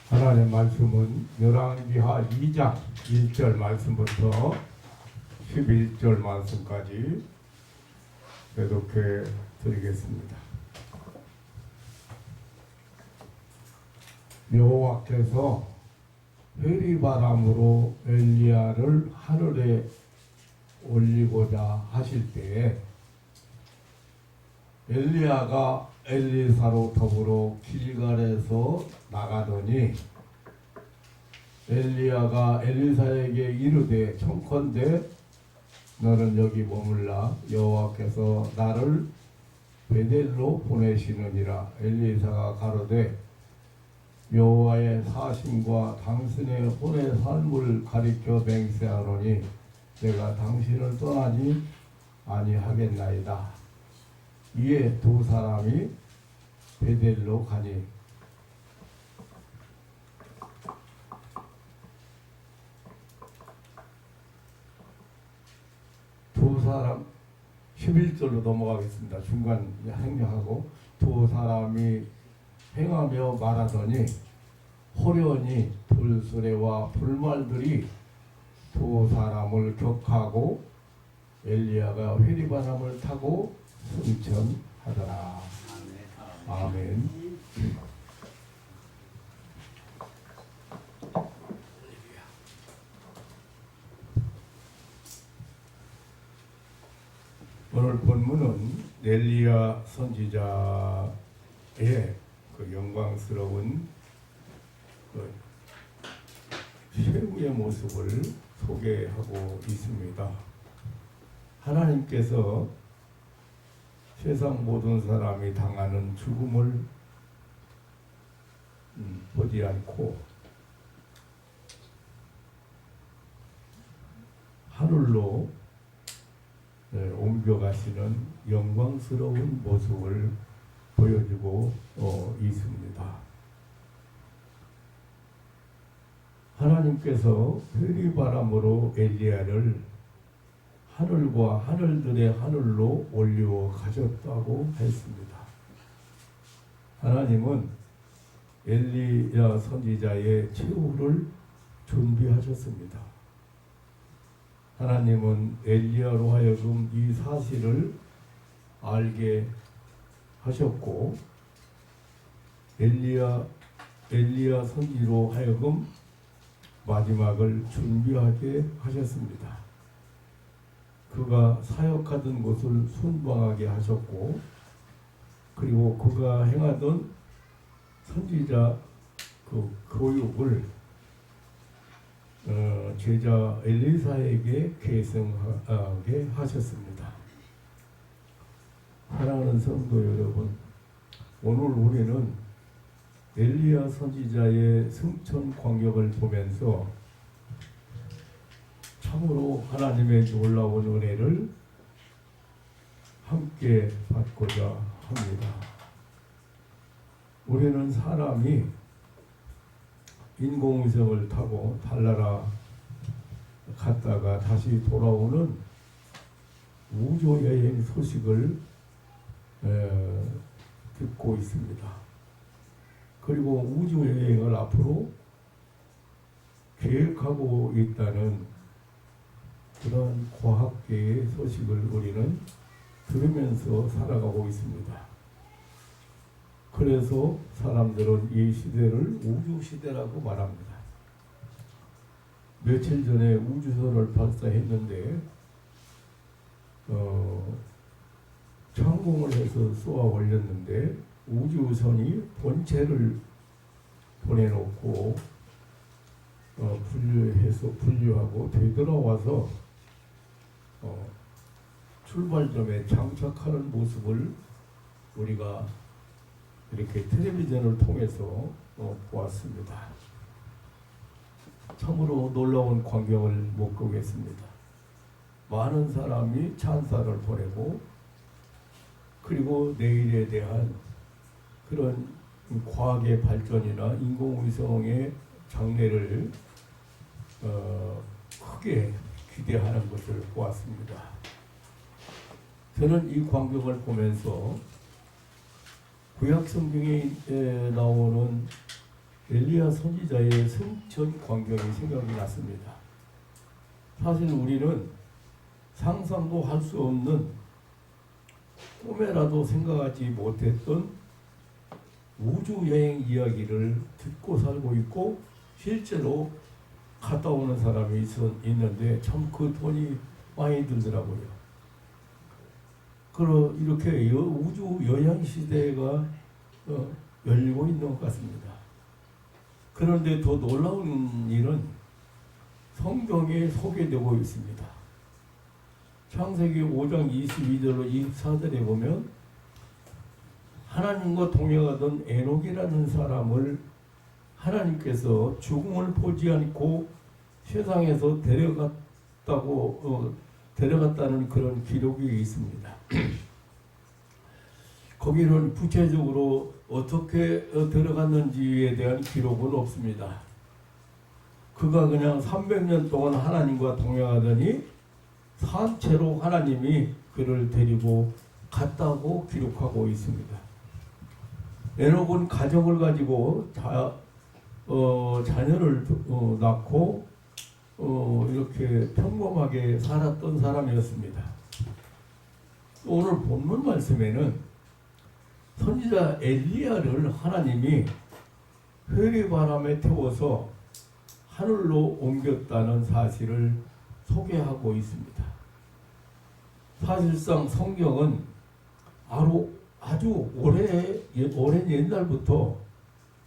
하나님의 말씀은 열왕기하 2장 1절 말씀부터 11절 말씀까지 교독해 드리겠습니다. 여호와께서 회리바람으로 엘리야를 하늘에 올리고자 하실 때에 엘리야가 엘리사로 더불어 길갈에서 나가더니 엘리야가 엘리사에게 이르되 청컨대 너는 여기 머물라 여호와께서 나를 베델로 보내시느니라. 엘리사가 가로되 여호와의 사심과 당신의 혼의 삶을 가리켜 맹세하노니 내가 당신을 떠나지 아니하겠나이다. 이에 두 사람이 베델로 가니 두 사람 11절로 넘어가겠습니다. 중간 행령하고 두 사람이 행하며 말하더니 호련히 불수레와 불말들이 두 사람을 격하고 엘리야가 회리바람을 타고 승천하더라. 아멘. 오늘 본문은 엘리야 선지자의 그 영광스러운 그 최후의 모습을 소개하고 있습니다. 하나님께서 세상 모든 사람이 당하는 죽음을 보지 않고 하늘로 옮겨가시는 영광스러운 모습을 보여주고 있습니다. 하나님께서 회리바람으로 엘리야를 하늘과 하늘들의 하늘로 올려 가셨다고 했습니다. 하나님은 엘리야 선지자의 최후를 준비하셨습니다. 하나님은 엘리야로 하여금 이 사실을 알게 하셨고 엘리야 선지로 하여금 마지막을 준비하게 하셨습니다. 그가 사역하던 곳을 순방하게 하셨고 그리고 그가 행하던 선지자 그 교육을 제자 엘리사에게 계승하게 하셨습니다. 사랑하는 성도 여러분, 오늘 우리는 엘리야 선지자의 승천 광경을 보면서 참으로 하나님의 놀라운 은혜를 함께 받고자 합니다. 우리는 사람이 인공위성을 타고 달나라 갔다가 다시 돌아오는 우주여행 소식을 듣고 있습니다. 그리고 우주여행을 앞으로 계획하고 있다는 그런 과학계의 소식을 우리는 들으면서 살아가고 있습니다. 그래서 사람들은 이 시대를 우주시대라고 말합니다. 며칠 전에 우주선을 발사했는데成功을 해서 쏘아 올렸는데 우주선이 본체를 보내놓고 분류하고 되돌아와서 출발점에 장착하는 모습을 우리가 이렇게 텔레비전을 통해서 보았습니다. 참으로 놀라운 광경을 목격했습니다. 많은 사람이 찬사를 보내고 그리고 내일에 대한 그런 과학의 발전이나 인공위성의 장래를 크게 기대하는 것을 보았습니다. 저는 이 광경을 보면서 구약 성경에 나오는 엘리야 선지자의 승천 광경이 생각이 났습니다. 사실 우리는 상상도 할 수 없는, 꿈에라도 생각하지 못했던 우주여행 이야기를 듣고 살고 있고, 실제로 갔다 오는 사람이 있는데 참 그 돈이 많이 들더라고요. 이렇게 우주 여행 시대가 열리고 있는 것 같습니다. 그런데 더 놀라운 일은 성경에 소개되고 있습니다. 창세기 5장 22절로 24절에 보면 하나님과 동행하던 에녹이라는 사람을 하나님께서 죽음을 보지 않고 세상에서 데려갔다는 그런 기록이 있습니다. 거기는 구체적으로 어떻게 들어갔는지에 대한 기록은 없습니다. 그가 그냥 300년 동안 하나님과 동행하더니 산채로 하나님이 그를 데리고 갔다고 기록하고 있습니다. 에녹은 가정을 가지고 자녀를 낳고 이렇게 평범하게 살았던 사람이었습니다. 오늘 본문 말씀에는 선지자 엘리야를 하나님이 회리바람에 태워서 하늘로 옮겼다는 사실을 소개하고 있습니다. 사실상 성경은 아주 오랜 옛날부터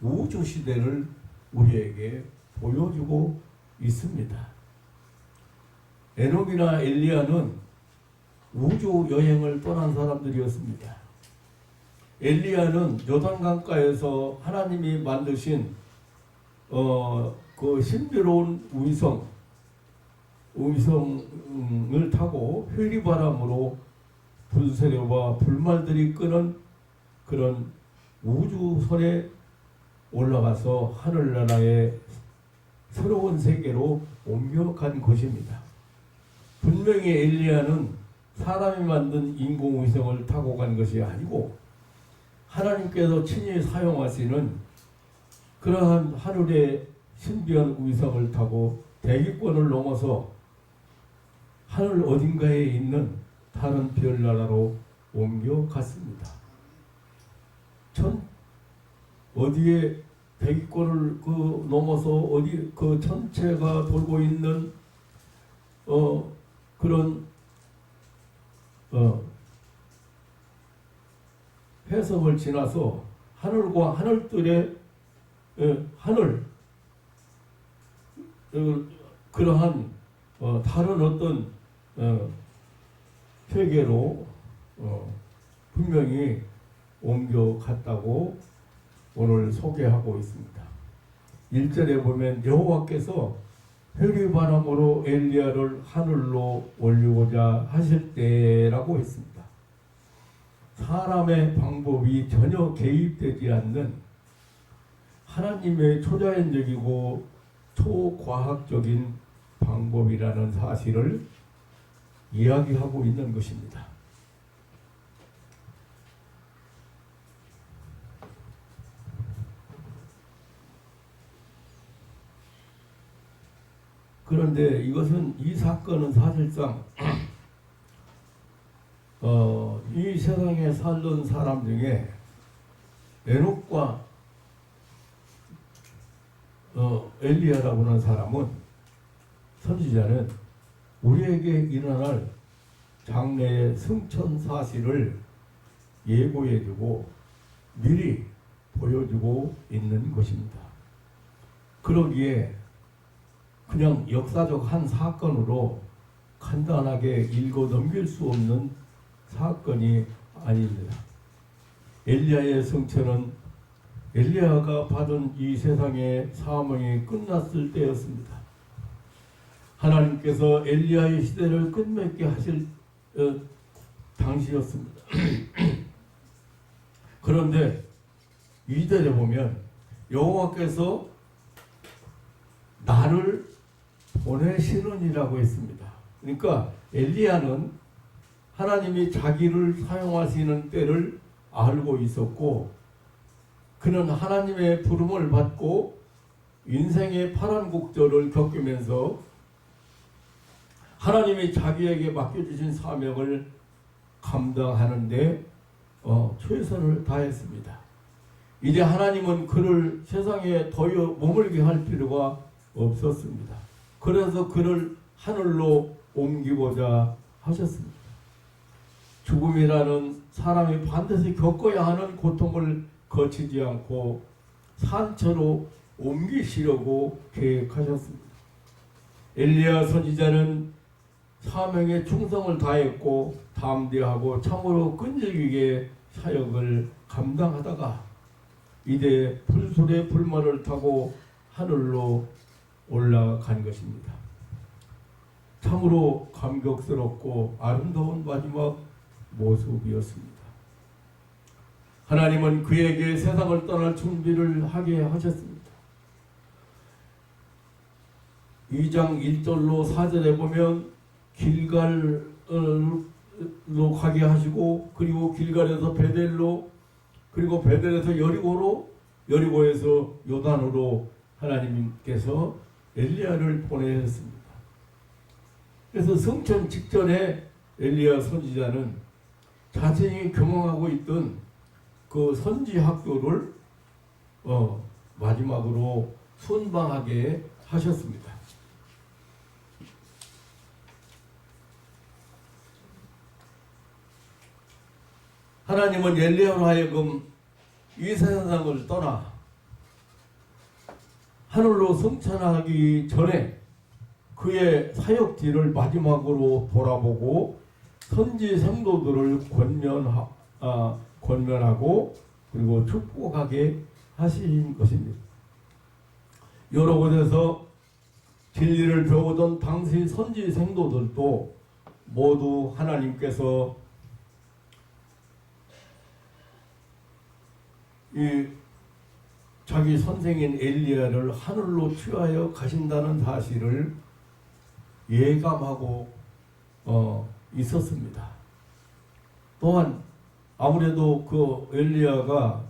우주 시대를 우리에게 보여주고 있습니다. 에녹이나 엘리야는 우주 여행을 떠난 사람들이었습니다. 엘리야는 요단강가에서 하나님이 만드신 그 신비로운 우위성을 타고 회리바람으로 불세례와 불말들이 끄는 그런 우주선에 올라가서 하늘나라의 새로운 세계로 옮겨간 것입니다. 분명히 엘리야는 사람이 만든 인공위성을 타고 간 것이 아니고 하나님께서 친히 사용하시는 그러한 하늘의 신비한 위성을 타고 대기권을 넘어서 하늘 어딘가에 있는 다른 별나라로 옮겨갔습니다. 어디에 대기권을 넘어서 어디 그 천체가 돌고 있는 그런 해석을 지나서 하늘과 하늘들의 그러한 다른 어떤 세계로 분명히 옮겨갔다고 오늘 소개하고 있습니다. 1절에 보면 여호와께서 회리바람으로 엘리야를 하늘로 올리고자 하실 때라고 했습니다. 사람의 방법이 전혀 개입되지 않는 하나님의 초자연적이고 초과학적인 방법이라는 사실을 이야기하고 있는 것입니다. 그런데 이 사건은 사실상 이 세상에 살던 사람 중에 에녹과 엘리야라고 하는 사람은, 선지자는 우리에게 일어날 장래의 승천 사실을 예고해주고 미리 보여주고 있는 것입니다. 그러기에 그냥 역사적 한 사건으로 간단하게 읽어 넘길 수 없는 사건이 아닙니다. 엘리야의 승천은 엘리야가 받은 이 세상의 사명이 끝났을 때였습니다. 하나님께서 엘리야의 시대를 끝맺게 하실 당시였습니다. 그런데 2절에 보면 여호와께서 나를 보내시느니라고 했습니다. 그러니까 엘리야는 하나님이 자기를 사용하시는 때를 알고 있었고, 그는 하나님의 부름을 받고 인생의 파란곡절을 겪으면서 하나님이 자기에게 맡겨주신 사명을 감당하는데 최선을 다했습니다. 이제 하나님은 그를 세상에 더 머물게 할 필요가 없었습니다. 그래서 그를 하늘로 옮기고자 하셨습니다. 죽음이라는 사람이 반드시 겪어야 하는 고통을 거치지 않고 산처로 옮기시려고 계획하셨습니다. 엘리야 선지자는 사명에 충성을 다했고 담대하고 참으로 끈질기게 사역을 감당하다가 이제 풀솔에 불말을 타고 하늘로 올라간 것입니다. 참으로 감격스럽고 아름다운 마지막 모습이었습니다. 하나님은 그에게 세상을 떠날 준비를 하게 하셨습니다. 2장 1절로 4절에 보면 길갈로 가게 하시고, 그리고 길갈에서 베델로, 그리고 베델에서 여리고로, 여리고에서 요단으로 하나님께서 엘리야를 보내셨습니다. 그래서 성천 직전에 엘리야 선지자는 자신이 경험하고 있던 그 선지 학교를 마지막으로 순방하게 하셨습니다. 하나님은 엘리야로 하여금 이 세상을 떠나 하늘로 승천하기 전에 그의 사역지를 마지막으로 돌아보고 선지 성도들을 권면하고 그리고 축복하게 하신 것입니다. 여러 곳에서 진리를 배우던 당시 선지 성도들도 모두 하나님께서 이 자기 선생인 엘리야를 하늘로 취하여 가신다는 사실을 예감하고 있었습니다. 또한 아무래도 그 엘리야가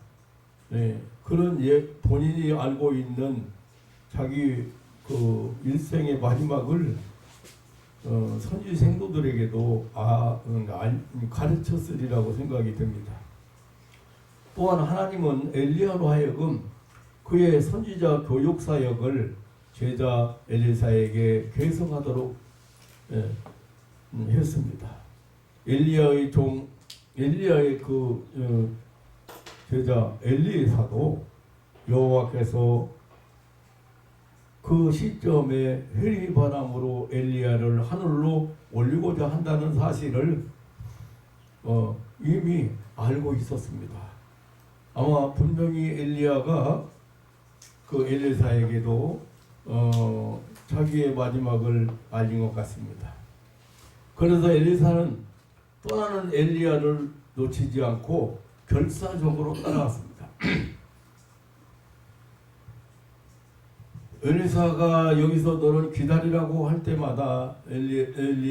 그런 본인이 알고 있는 자기 그 일생의 마지막을 선지 생도들에게도 가르쳤으리라고 생각이 됩니다. 또한 하나님은 엘리야로 하여금 그의 선지자 교육 사역을 제자 엘리사에게 계승하도록 했습니다. 엘리야의 그 제자 엘리사도 여호와께서 그 시점에 회리바람으로 엘리야를 하늘로 올리고자 한다는 사실을 이미 알고 있었습니다. 아마 분명히 엘리야가 그 엘리사에게도 자기의 마지막을 알린 것 같습니다. 그래서 엘리사는 떠나는 엘리야를 놓치지 않고 결사적으로 따라왔습니다. 엘리사가 여기서 너를 기다리라고 할 때마다 엘리야가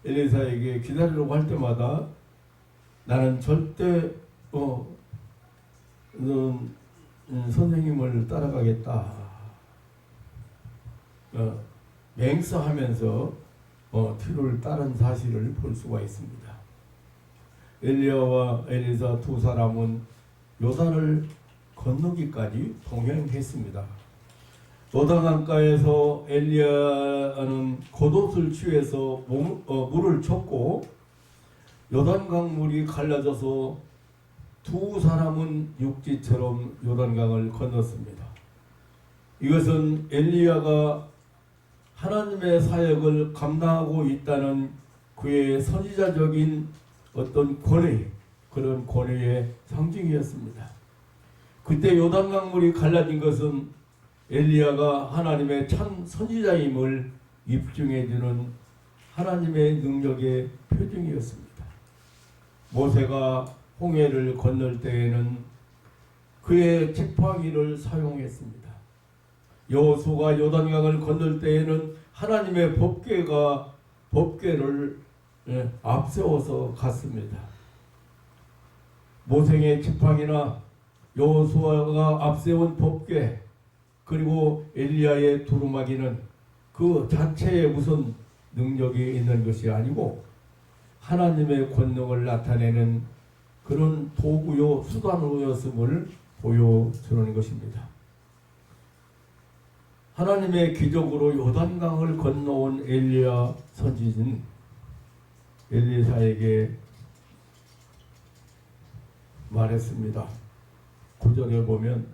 엘리사에게 기다리라고 할 때마다 나는 절대 너는 선생님을 따라가겠다 맹세하면서 뒤를 따른 사실을 볼 수가 있습니다. 엘리야와 엘리사 두 사람은 요단을 건너기까지 동행했습니다. 요단강가에서 엘리야는 겉옷을 취해서 물을 쳤고 요단강 물이 갈라져서 두 사람은 육지처럼 요단강을 건넜습니다. 이것은 엘리야가 하나님의 사역을 감당하고 있다는 그의 선지자적인 어떤 권위, 그런 권위의 상징이었습니다. 그때 요단강 물이 갈라진 것은 엘리야가 하나님의 참 선지자임을 입증해주는 하나님의 능력의 표징이었습니다. 모세가 홍해를 건널 때에는 그의 지팡이를 사용했습니다. 여호수아가 요단강을 건널 때에는 하나님의 법궤를 앞세워서 갔습니다. 모세의 지팡이나 여호수아가 앞세운 법궤 그리고 엘리야의 두루마기는 그 자체에 무슨 능력이 있는 것이 아니고 하나님의 권능을 나타내는 그런 도구요 수단으로였음을 보여주는 것입니다. 하나님의 기적으로 요단강을 건너온 엘리야 선지자는 엘리사에게 말했습니다. 9절에 보면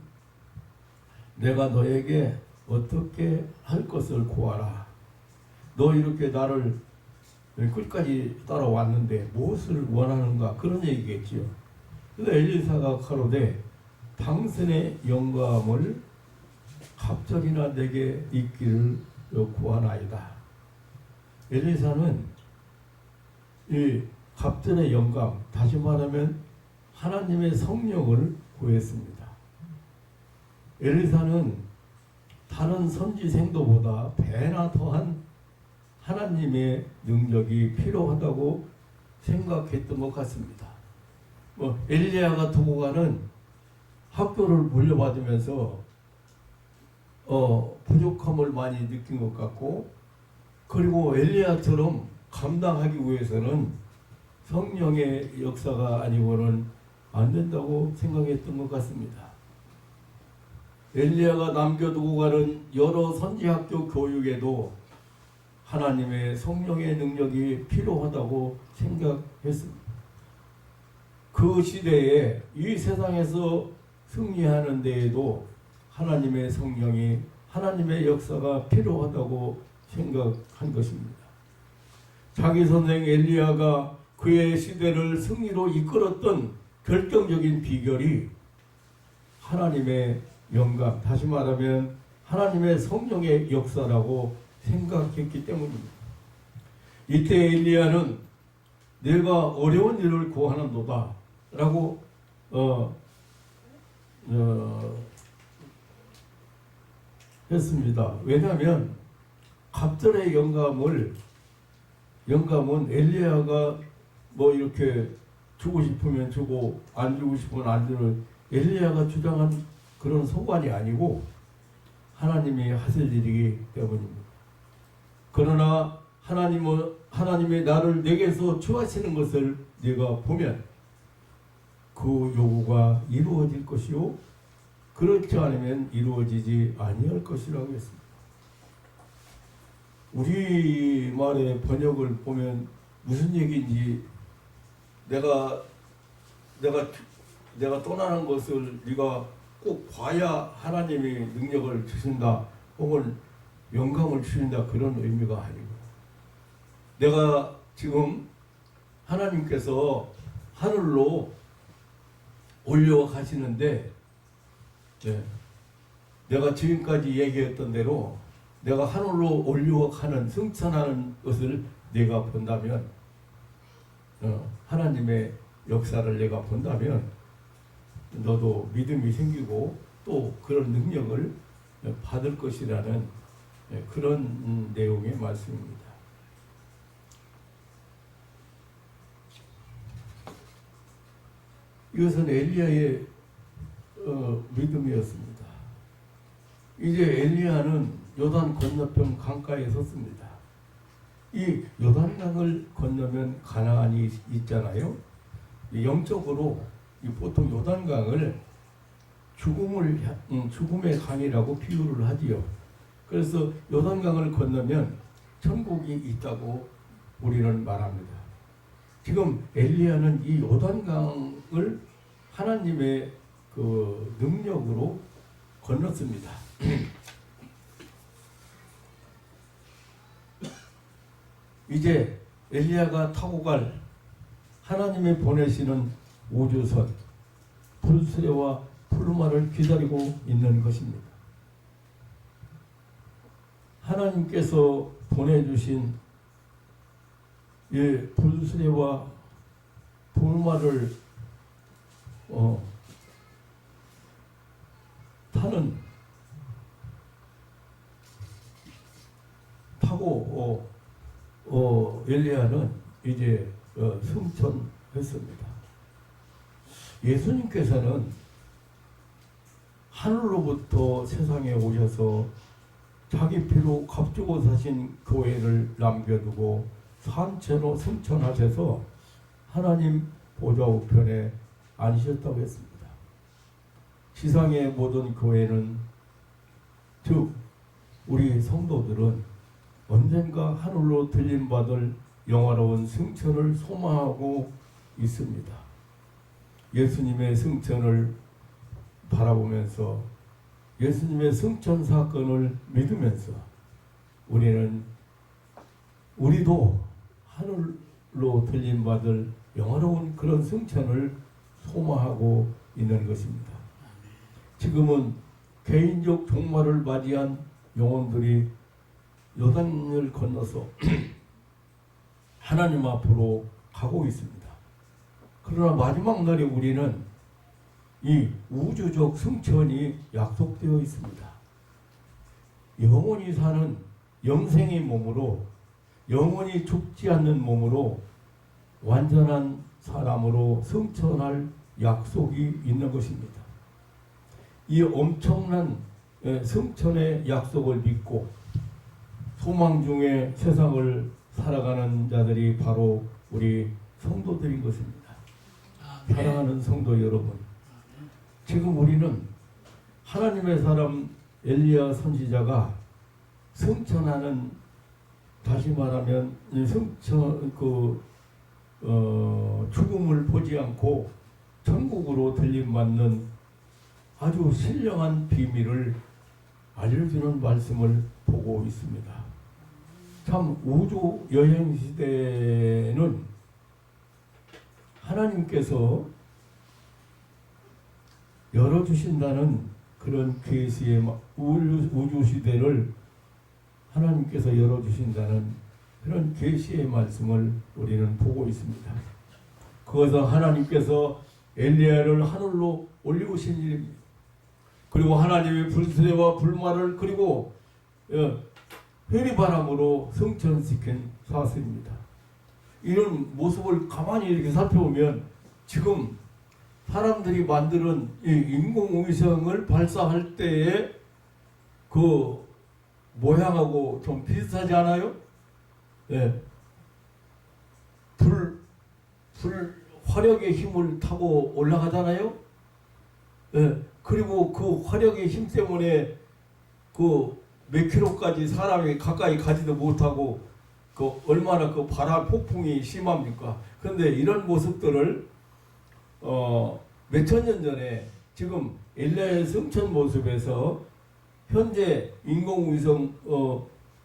내가 너에게 어떻게 할 것을 구하라. 너 이렇게 나를 끝까지 따라왔는데 무엇을 원하는가? 그런 얘기겠지요. 그래서 엘리사가 가로되 당신의 영감을 갑절이나 내게 있기를 구하나이다. 엘리사는 이 갑절의 영감, 다시 말하면 하나님의 성령을 구했습니다. 엘리사는 다른 선지생도보다 배나 더한 하나님의 능력이 필요하다고 생각했던 것 같습니다. 엘리야가 두고 가는 학교를 물려받으면서 부족함을 많이 느낀 것 같고, 그리고 엘리야처럼 감당하기 위해서는 성령의 역사가 아니고는 안 된다고 생각했던 것 같습니다. 엘리야가 남겨두고 가는 여러 선지학교 교육에도 하나님의 성령의 능력이 필요하다고 생각했습니다. 그 시대에 이 세상에서 승리하는 데에도 하나님의 성령이, 하나님의 역사가 필요하다고 생각한 것입니다. 자기 선생 엘리야가 그의 시대를 승리로 이끌었던 결정적인 비결이 하나님의 영감, 다시 말하면 하나님의 성령의 역사라고 생각했기 때문입니다. 이때 엘리야는 내가 어려운 일을 구하는도다 라고 했습니다. 왜냐하면 갑절의 영감은 엘리야가 뭐 이렇게 주고 싶으면 주고 안 주고 싶으면 안 주는 엘리야가 주장한 그런 소관이 아니고 하나님이 하실 일이기 때문입니다. 그러나 하나님이 나를 내게서 취하시는 것을 내가 보면 그 요구가 이루어질 것이요 그렇지 않으면 이루어지지 아니할 것이라고 했습니다. 우리말의 번역을 보면 무슨 얘기인지 내가 떠나는 것을 네가 꼭 봐야 하나님이 능력을 주신다 혹은 영감을 주신다 그런 의미가 아니고, 내가 지금 하나님께서 하늘로 올려가시는데 내가 지금까지 얘기했던 대로 내가 하늘로 올려가는 승천하는 것을 내가 본다면, 하나님의 역사를 내가 본다면 너도 믿음이 생기고 또 그런 능력을 받을 것이라는 그런 내용의 말씀입니다. 이것은 엘리야의 믿음이었습니다. 이제 엘리야는 요단 건너편 강가에 섰습니다. 이 요단강을 건너면 가나안이 있잖아요. 영적으로 보통 요단강을 죽음의 강이라고 비유를 하지요. 그래서 요단강을 건너면 천국이 있다고 우리는 말합니다. 지금 엘리야는 이 요단강을 하나님의 그 능력으로 건넜습니다. 이제 엘리야가 타고 갈 하나님의 보내시는 우주선 불수레와 푸르마를 기다리고 있는 것입니다. 하나님께서 보내주신 이 불수레와 푸르마를 타고 엘리야는 이제 승천했습니다. 예수님께서는 하늘로부터 세상에 오셔서 자기 피로 값주고 사신 교회를 남겨두고 산채로 승천하셔서 하나님 보좌 우편에 앉으셨다고 했습니다. 지상의 모든 교회는, 즉 우리 성도들은 언젠가 하늘로 들림받을 영화로운 승천을 소망하고 있습니다. 예수님의 승천을 바라보면서 예수님의 승천 사건을 믿으면서 우리도 하늘로 들림받을 영화로운 그런 승천을 소망하고 있는 것입니다. 지금은 개인적 종말을 맞이한 영혼들이 요단을 건너서 하나님 앞으로 가고 있습니다. 그러나 마지막 날에 우리는 이 우주적 승천이 약속되어 있습니다. 영원히 사는 영생의 몸으로, 영원히 죽지 않는 몸으로 완전한 사람으로 승천할 약속이 있는 것입니다. 이 엄청난 승천의 약속을 믿고 소망 중에 세상을 살아가는 자들이 바로 우리 성도들인 것입니다. 사랑하는 성도 여러분, 지금 우리는 하나님의 사람 엘리야 선지자가 승천하는, 다시 말하면 죽음을 보지 않고 천국으로 들림받는 아주 신령한 비밀을 알려주는 말씀을 보고 있습니다. 참 우주 여행 시대는 하나님께서 열어주신다는 그런 계시의 우주 시대를 하나님께서 열어주신다는 그런 계시의 말씀을 우리는 보고 있습니다. 그것은 하나님께서 엘리야를 하늘로 올리우신 일입니다. 그리고 하나님의 불수레와 불말을 그리고 회리바람으로 승천시킨 사슬입니다. 이런 모습을 가만히 이렇게 살펴보면 지금 사람들이 만드는 이 인공위성을 발사할 때의 그 모양하고 좀 비슷하지 않아요? 예. 화력의 힘을 타고 올라가잖아요? 예. 그리고 그 화력의 힘 때문에 그 몇 킬로까지 사람이 가까이 가지도 못하고 그 얼마나 그 바람 폭풍이 심합니까? 그런데 이런 모습들을 몇천 년 전에 지금 엘리야의 승천 모습에서 현재 인공위성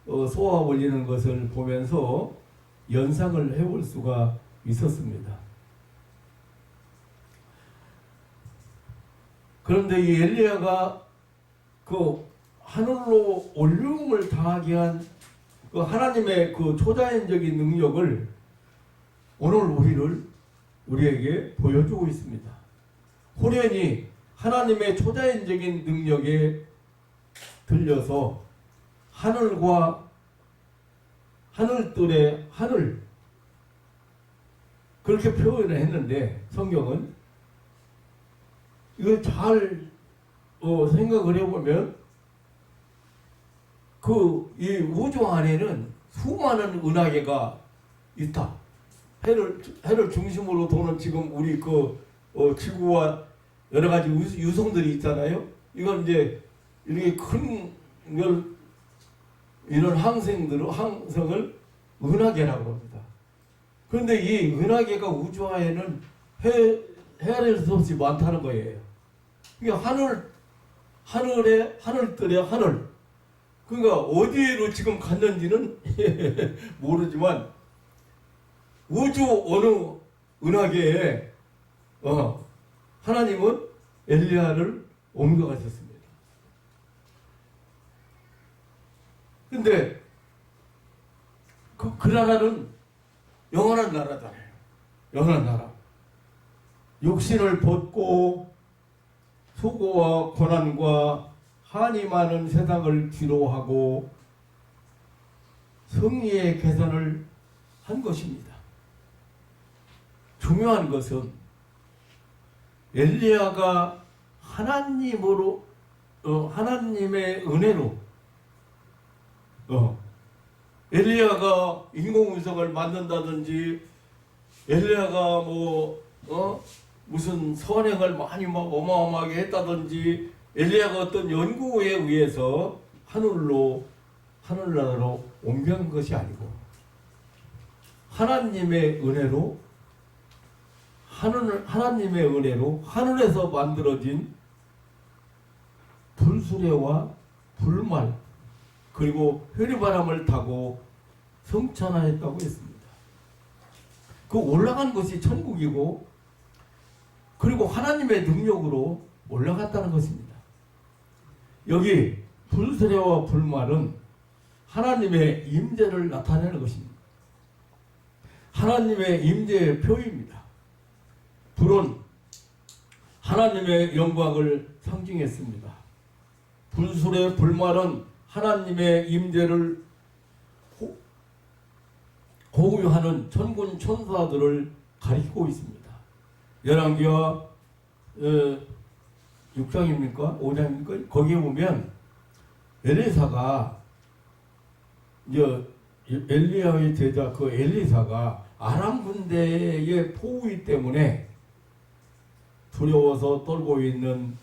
쏘아 올리는 것을 보면서 연상을 해볼 수가 있었습니다. 그런데 이 엘리야가 그 하늘로 올림을 당하게 한 그 하나님의 그 초자연적인 능력을 오늘 우리에게 보여주고 있습니다. 호련히 하나님의 초자연적인 능력에 들려서 하늘과 하늘들의 하늘, 그렇게 표현을 했는데 성경은 이걸 잘 생각을 해보면 이 우주 안에는 수많은 은하계가 있다. 해를 중심으로 도는 지금 우리 지구와 여러 가지 유성들이 있잖아요. 이건 이제 이렇게 큰 이런 항성을 은하계라고 합니다. 그런데 이 은하계가 우주 안에는 헤아릴 수 없이 많다는 거예요. 그러니까 하늘들의 하늘. 그러니까 어디로 지금 갔는지는 모르지만 우주 어느 은하계에 하나님은 엘리야를 옮겨가셨습니다. 근데 그 나라는 영원한 나라잖아요. 영원한 나라. 육신을 벗고 수고와 고난과 한이 많은 세상을 뒤로하고 승리의 계산을 한 것입니다. 중요한 것은 엘리야가 하나님의 은혜로 엘리야가 인공위성을 만든다든지 엘리야가 무슨 선행을 많이 막 어마어마하게 했다든지 엘리야가 어떤 연구에 의해서 하늘나라로 옮겨간 것이 아니고 하나님의 은혜로 하늘에서 만들어진 불수레와 불말 그리고 회리바람을 타고 성천하였다고 했습니다. 그 올라간 것이 천국이고 그리고 하나님의 능력으로 올라갔다는 것입니다. 여기 불수레와 불말은 하나님의 임재를 나타내는 것입니다. 하나님의 임재의 표입니다. 불은 하나님의 영광을 상징했습니다. 불수레 불말은 하나님의 임재를 호위하는 천군 천사들을 가리키고 있습니다. 열왕기하 6장입니까? 5장입니까? 거기에 보면 엘리사가 엘리야의 제자 그 엘리사가 아람 군대의 포위 때문에 두려워서 떨고 있는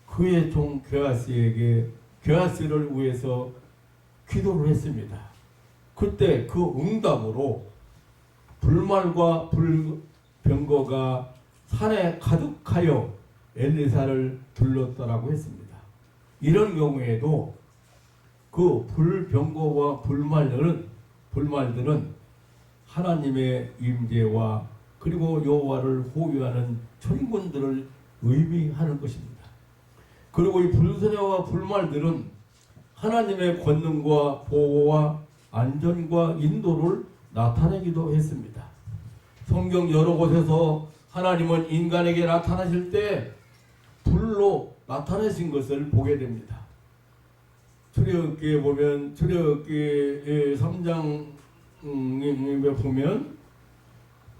그의 종 게하스를 위해서 기도를 했습니다. 그때 그 응답으로 불말과 불병거가 산에 가득하여 엘리사를 둘렀다라고 했습니다. 이런 경우에도 그 불병거와 불말들은 하나님의 임재와 그리고 여호와를 호위하는 천군들을 의미하는 것입니다. 그리고 이 불수레와 불말들은 하나님의 권능과 보호와 안전과 인도를 나타내기도 했습니다. 성경 여러 곳에서 하나님은 인간에게 나타나실 때 불로 나타내신 것을 보게 됩니다. 출애굽기에 보면 출애굽기 3장에 보면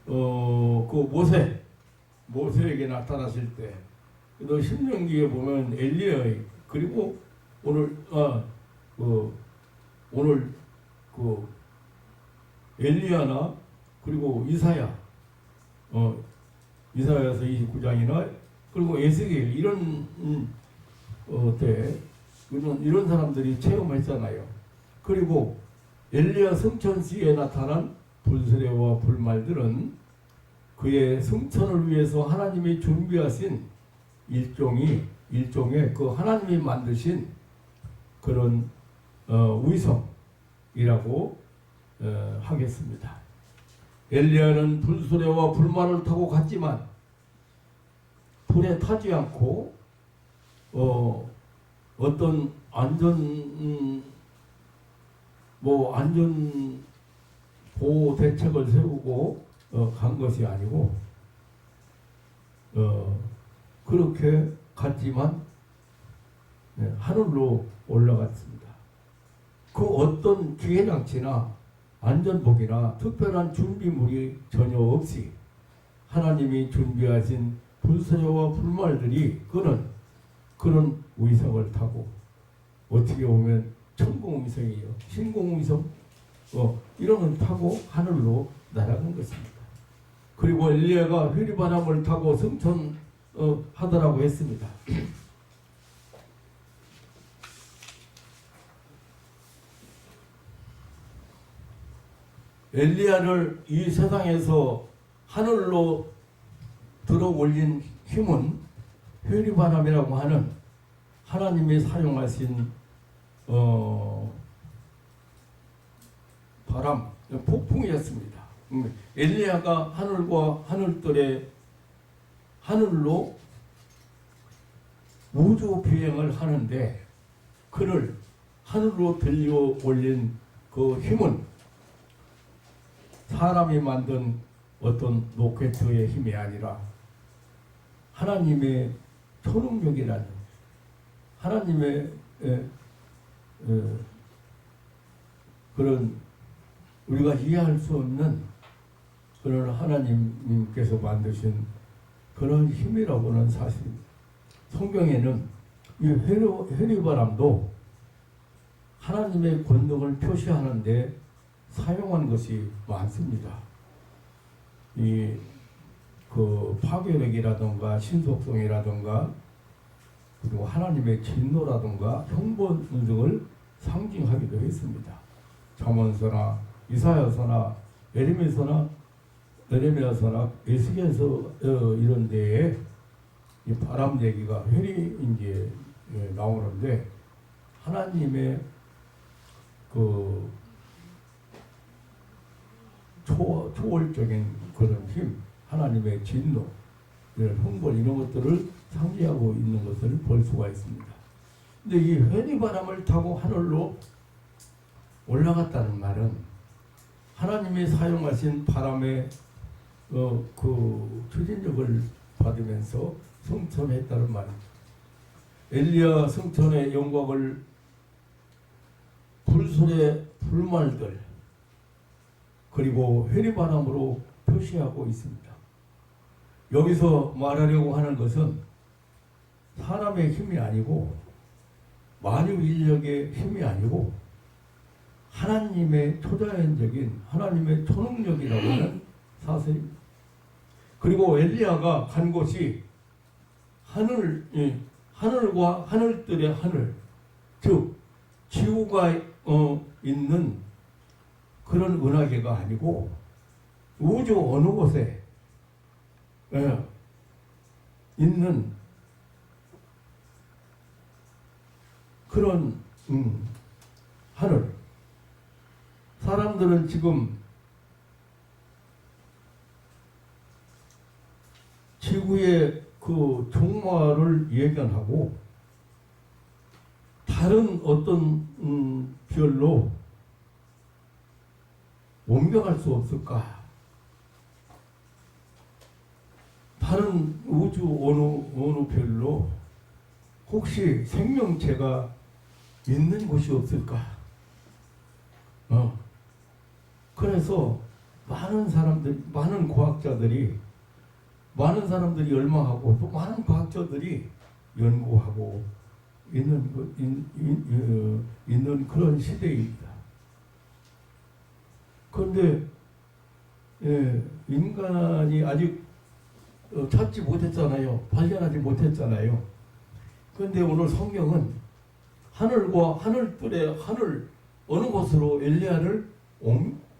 그 모세에게 나타나실 때 또 신명기에 보면 엘리야 그리고 오늘 엘리야나 그리고 이사야서 29장이나 그리고 에스겔 이런 사람들이 체험했잖아요. 그리고 엘리야 성천시에 나타난 불수레와 불말들은 그의 성천을 위해서 하나님이 준비하신 일종의 그 하나님이 만드신 그런 위성이라고 하겠습니다. 엘리야는 불수레와 불말을 타고 갔지만 불에 타지 않고 어떤 안전 보호 대책을 세우고 간 것이 아니고 그렇게 갔지만 하늘로 올라갔습니다. 그 어떤 기회장치나 안전복이나 특별한 준비물이 전혀 없이 하나님이 준비하신 불수레와 불말들이 그런 위성을 타고 어떻게 보면 천공위성이에요. 신공위성 이런 걸 타고 하늘로 날아간 것입니다. 그리고 엘리야가 회리바람을 타고 성천 하더라고 했습니다. 엘리야를 이 세상에서 하늘로 들어 올린 힘은 회리바람이라고 하는 하나님이 사용하신 바람, 폭풍이었습니다. 엘리야가 하늘과 하늘들의 하늘로 우주 비행을 하는데 그를 하늘로 들려 올린 그 힘은 사람이 만든 어떤 로켓의 힘이 아니라 하나님의 초능력이라는 하나님의 그런 우리가 이해할 수 없는 그런 하나님께서 만드신 그런 힘이라고는 사실입니다. 성경에는 이 회리바람도 하나님의 권능을 표시하는데 사용한 것이 많습니다. 그 파괴력이라든가 신속성이라든가 그리고 하나님의 진노라든가 형벌 등을 상징하기도 했습니다. 잠언서나 이사야서나 예레미야서나 에스겔서 이런 데에 이 바람 얘기가 흔히 이제 나오는데 하나님의 그 초월적인 그런 힘, 하나님의 진노, 이런 형벌 이런 것들을 상징하고 있는 것을 볼 수가 있습니다. 근데 이 회리바람을 타고 하늘로 올라갔다는 말은 하나님이 사용하신 바람의 그 추진력을 받으면서 승천했다는 말입니다. 엘리야 승천의 영광을 불술의 불말들 그리고 회리바람으로 표시하고 있습니다. 여기서 말하려고 하는 것은 사람의 힘이 아니고 만유 인력의 힘이 아니고 하나님의 초자연적인 하나님의 초능력이라고 하는 사실입니다. 그리고 엘리야가 간 곳이 하늘과 하늘들의 하늘, 즉 지구가 있는 그런 은하계가 아니고 우주 어느 곳에 있는 그런 하늘. 사람들은 지금 지구의 그 종말을 예견하고 다른 어떤 별로 옮겨갈 수 없을까? 다른 우주 어느 별로 혹시 생명체가 있는 곳이 없을까? 그래서 많은 사람들이 열망하고 또 많은 과학자들이 연구하고 있는 그런 시대입니다. 그런데 인간이 아직 찾지 못했잖아요. 발견하지 못했잖아요. 그런데 오늘 성경은 하늘과 하늘들의 하늘 어느 곳으로 엘리야를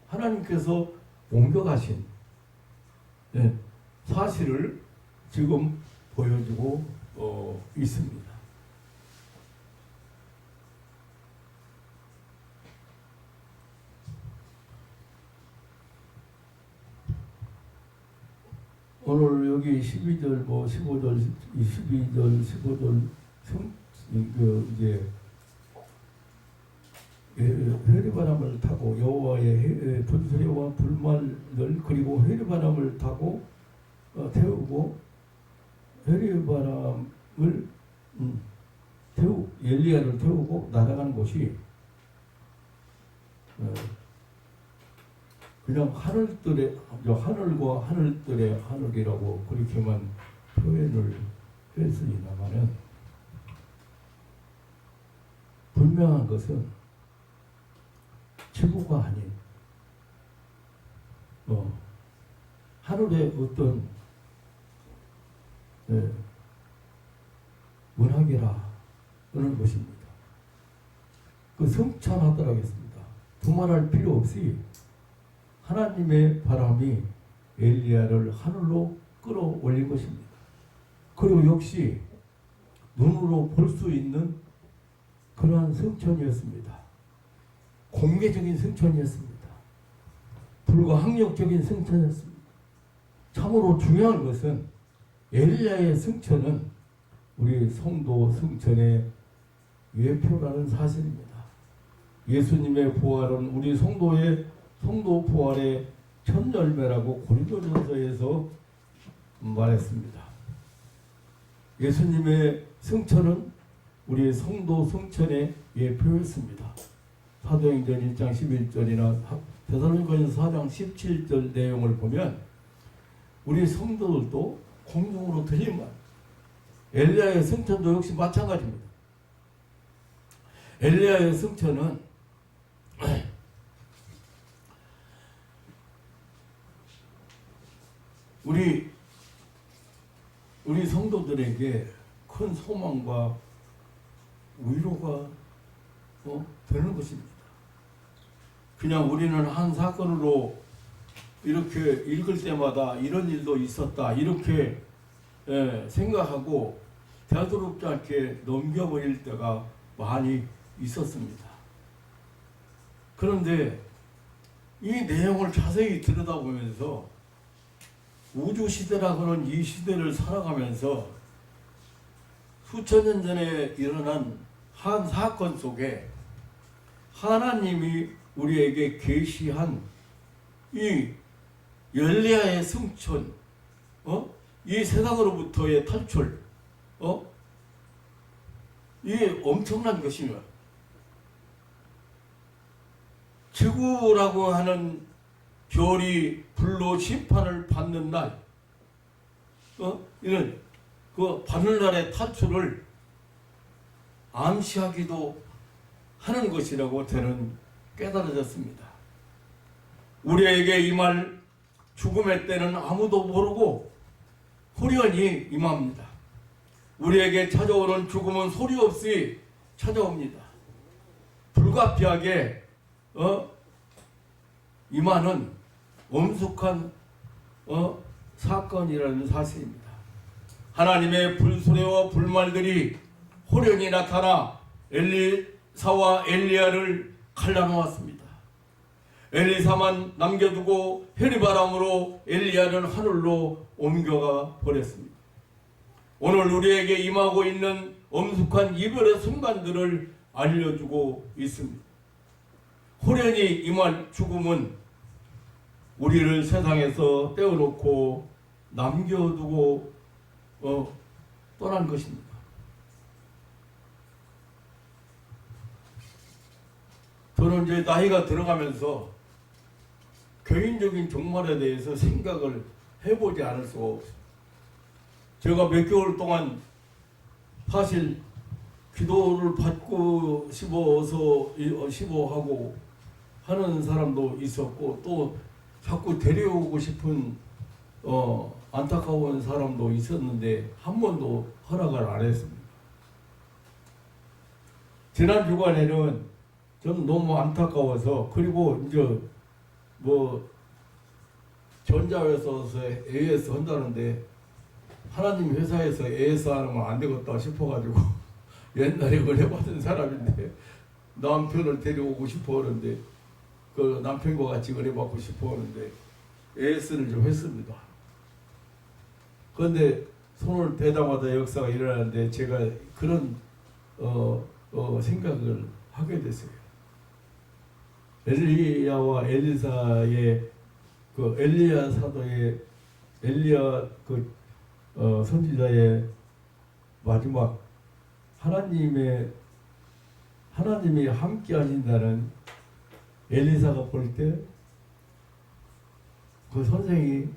하나님께서 옮겨가신 사실을 지금 보여주고 있습니다. 오늘 여기 12절, 15절, 12절, 15절 이제 회리바람을 타고 여호와의 분수리와 불말들 그리고 회리바람을 타고 태우고 회리바람을 엘리야를 태우고 날아간 곳이 그냥 하늘과 하늘들의 하늘이라고 그렇게만 표현을 했으니다마는 분명한 것은 지구가 아닌 하늘의 어떤 은하계라 그런 것입니다. 그 성찬하더라겠습니다. 두말할 필요 없이 하나님의 바람이 엘리야를 하늘로 끌어올린 것입니다. 그리고 역시 눈으로 볼 수 있는 그러한 성천이었습니다. 공개적인 성천이었습니다. 불가항력적인 성천이었습니다. 참으로 중요한 것은 엘리야의 성천은 우리 성도 성천의 예표라는 사실입니다. 예수님의 부활은 우리 성도 부활의 첫 열매라고 고린도전서에서 말했습니다. 예수님의 성천은 우리 성도 성천의 예표였습니다. 사도행전 1장 11절이나 데살로니가전서 4장 17절 내용을 보면 우리 성도들도 공중으로 들린 말 엘리야의 승천도 역시 마찬가지입니다. 엘리야의 승천은 우리 성도들에게 큰 소망과 위로가 되는 것입니다. 그냥 우리는 한 사건으로 이렇게 읽을 때마다 이런 일도 있었다 이렇게 생각하고 대수롭지 않게 넘겨버릴 때가 많이 있었습니다. 그런데 이 내용을 자세히 들여다보면서 우주시대라고 하는 이 시대를 살아가면서 수천 년 전에 일어난 한 사건 속에 하나님이 우리에게 계시한 이 엘리야의 승천, 이 세상으로부터의 탈출, 이게 엄청난 것이며 지구라고 하는 별이 불로 심판을 받는 날, 이런 그 받는 날의 탈출을 암시하기도 하는 것이라고 저는 깨달아졌습니다. 우리에게 임할 죽음의 때는 아무도 모르고 호련히 임합니다. 우리에게 찾아오는 죽음은 소리 없이 찾아옵니다. 불가피하게 임하는 엄숙한 사건이라는 사실입니다. 하나님의 불소리와 불말들이 호련히 나타나 엘리사와 엘리야를 갈라놓았습니다. 엘리사만 남겨두고 해리바람으로 엘리야는 하늘로 옮겨가 버렸습니다. 오늘 우리에게 임하고 있는 엄숙한 이별의 순간들을 알려주고 있습니다. 호련히 임할 죽음은 우리를 세상에서 떼어놓고 남겨두고 떠난 것입니다. 저는 이제 나이가 들어가면서 개인적인 종말에 대해서 생각을 해보지 않을 수가 없어요. 제가 몇 개월 동안 사실 기도를 받고 싶어하고 하는 사람도 있었고 또 자꾸 데려오고 싶은 안타까운 사람도 있었는데 한 번도 허락을 안 했습니다. 지난 주간에는 저는 너무 안타까워서 그리고 이제 뭐 전자회사에서 AS 한다는데 하나님 회사에서 AS 하면 안 되겠다 싶어가지고 옛날에 은혜받은 사람인데 남편을 데려오고 싶어 하는데 그 남편과 같이 은혜받고 싶어 하는데 AS를 좀 했습니다. 그런데 손을 대다마다 역사가 일어나는데 제가 그런 생각을 하게 됐어요. 엘리야와 엘리사의 그 엘리야 사도의 엘리야 선지자의 마지막 하나님이 함께 하신다는 엘리사가 볼 때 그 선생이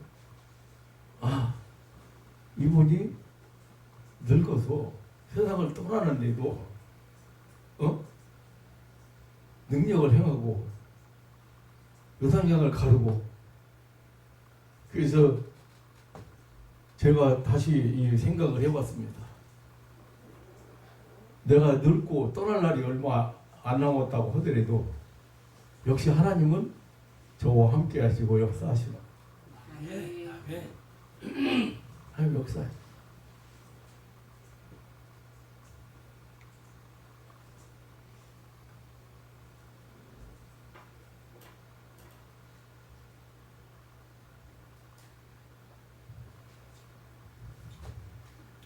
이분이 늙어서 세상을 떠나는데도 능력을 행하고 요단강을 가르고 그래서 제가 다시 이 생각을 해봤습니다. 내가 늙고 떠날 날이 얼마 안 남았다고 하더라도 역시 하나님은 저와 함께 하시고 역사하시나. 하나님 역사해.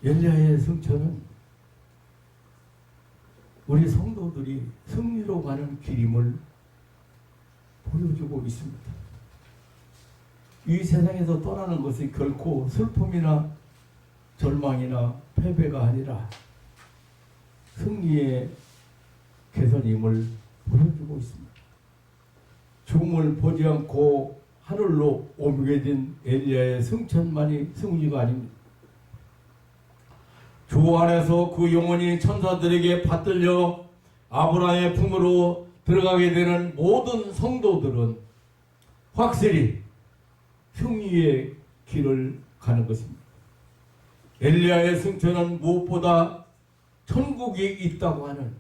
엘리야의 승천은 우리 성도들이 승리로 가는 길임을 보여주고 있습니다. 이 세상에서 떠나는 것이 결코 슬픔이나 절망이나 패배가 아니라 승리의 개선임을 보여주고 있습니다. 죽음을 보지 않고 하늘로 옮겨진 엘리야의 승천만이 승리가 아닙니다. 주 안에서 그 영혼이 천사들에게 받들려 아브라함의 품으로 들어가게 되는 모든 성도들은 확실히 승리의 길을 가는 것입니다. 엘리야의 승천은 무엇보다 천국이 있다고 하는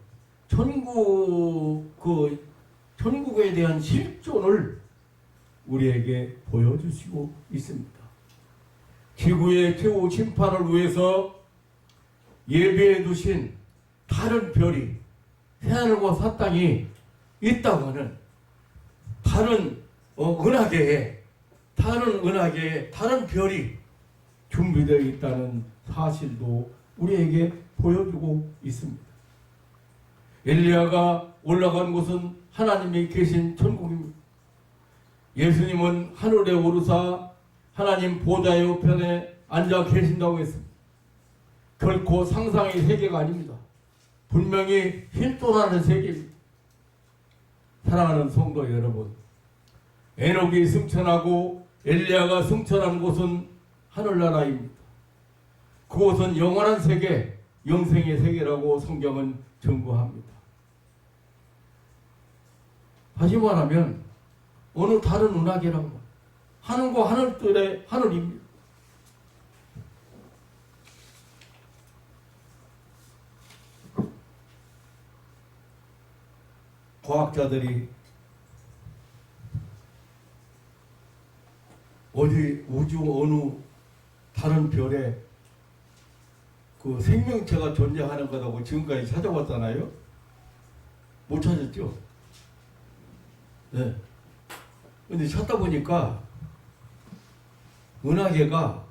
천국에 대한 실존을 우리에게 보여주시고 있습니다. 지구의 최후 심판을 위해서 예비해 두신 다른 별이 새하늘과 새 땅이 있다고 하는 다른 은하계에 다른 별이 준비되어 있다는 사실도 우리에게 보여주고 있습니다. 엘리야가 올라간 곳은 하나님이 계신 천국입니다. 예수님은 하늘에 오르사 하나님 보좌의 우편에 앉아 계신다고 했습니다. 결코 상상의 세계가 아닙니다. 분명히 실존하는 세계입니다. 사랑하는 성도 여러분, 에녹이 승천하고 엘리야가 승천한 곳은 하늘나라입니다. 그곳은 영원한 세계, 영생의 세계라고 성경은 증거합니다. 다시 말하면 어느 다른 은하계라고 하늘과 하늘들의 하늘입니다. 과학자들이 어디 우주 어느 다른 별에 그 생명체가 존재하는 거라고 지금까지 찾아봤잖아요. 못 찾았죠. 네. 근데 찾다 보니까 은하계가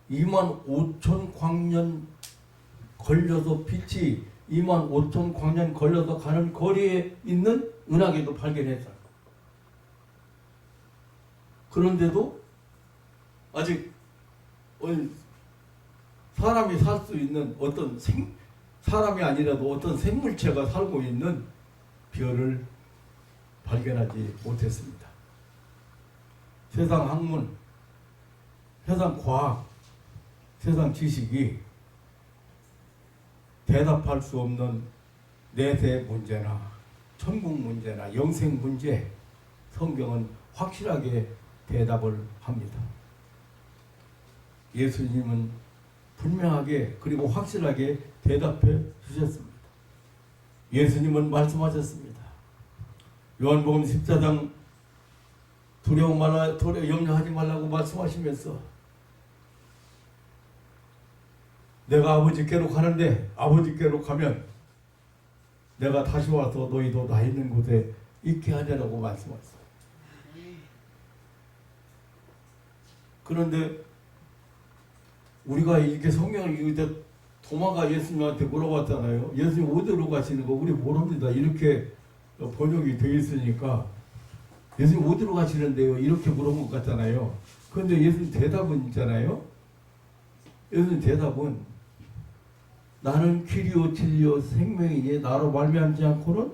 25,000 광년 걸려서 빛이 25,000 광년 걸려서 가는 거리에 있는 은하계도 발견했어요. 그런데도 아직 사람이 살 수 있는 사람이 아니라도 어떤 생물체가 살고 있는 별을 발견하지 못했습니다. 세상 학문, 세상 과학, 세상 지식이 대답할 수 없는 내세 문제나 천국 문제나 영생 문제, 성경은 확실하게 대답을 합니다. 예수님은 분명하게 그리고 확실하게 대답해 주셨습니다. 예수님은 말씀하셨습니다. 요한복음 14장 염려하지 말라고 말씀하시면서 내가 아버지께로 가는데 아버지께로 가면 내가 다시 와서 너희도 나 있는 곳에 있게 하려고 말씀하셨어요. 그런데 우리가 이렇게 성경을 읽을 때 도마가 예수님한테 물어봤잖아요. 예수님 어디로 가시는 거 우리 모릅니다. 이렇게 번역이 되어 있으니까 예수님 어디로 가시는데요? 이렇게 물어본 것 같잖아요. 그런데 예수님 대답은 있잖아요. 예수님 대답은 나는 길이요 진리요 생명이니 나로 말미암지 않고는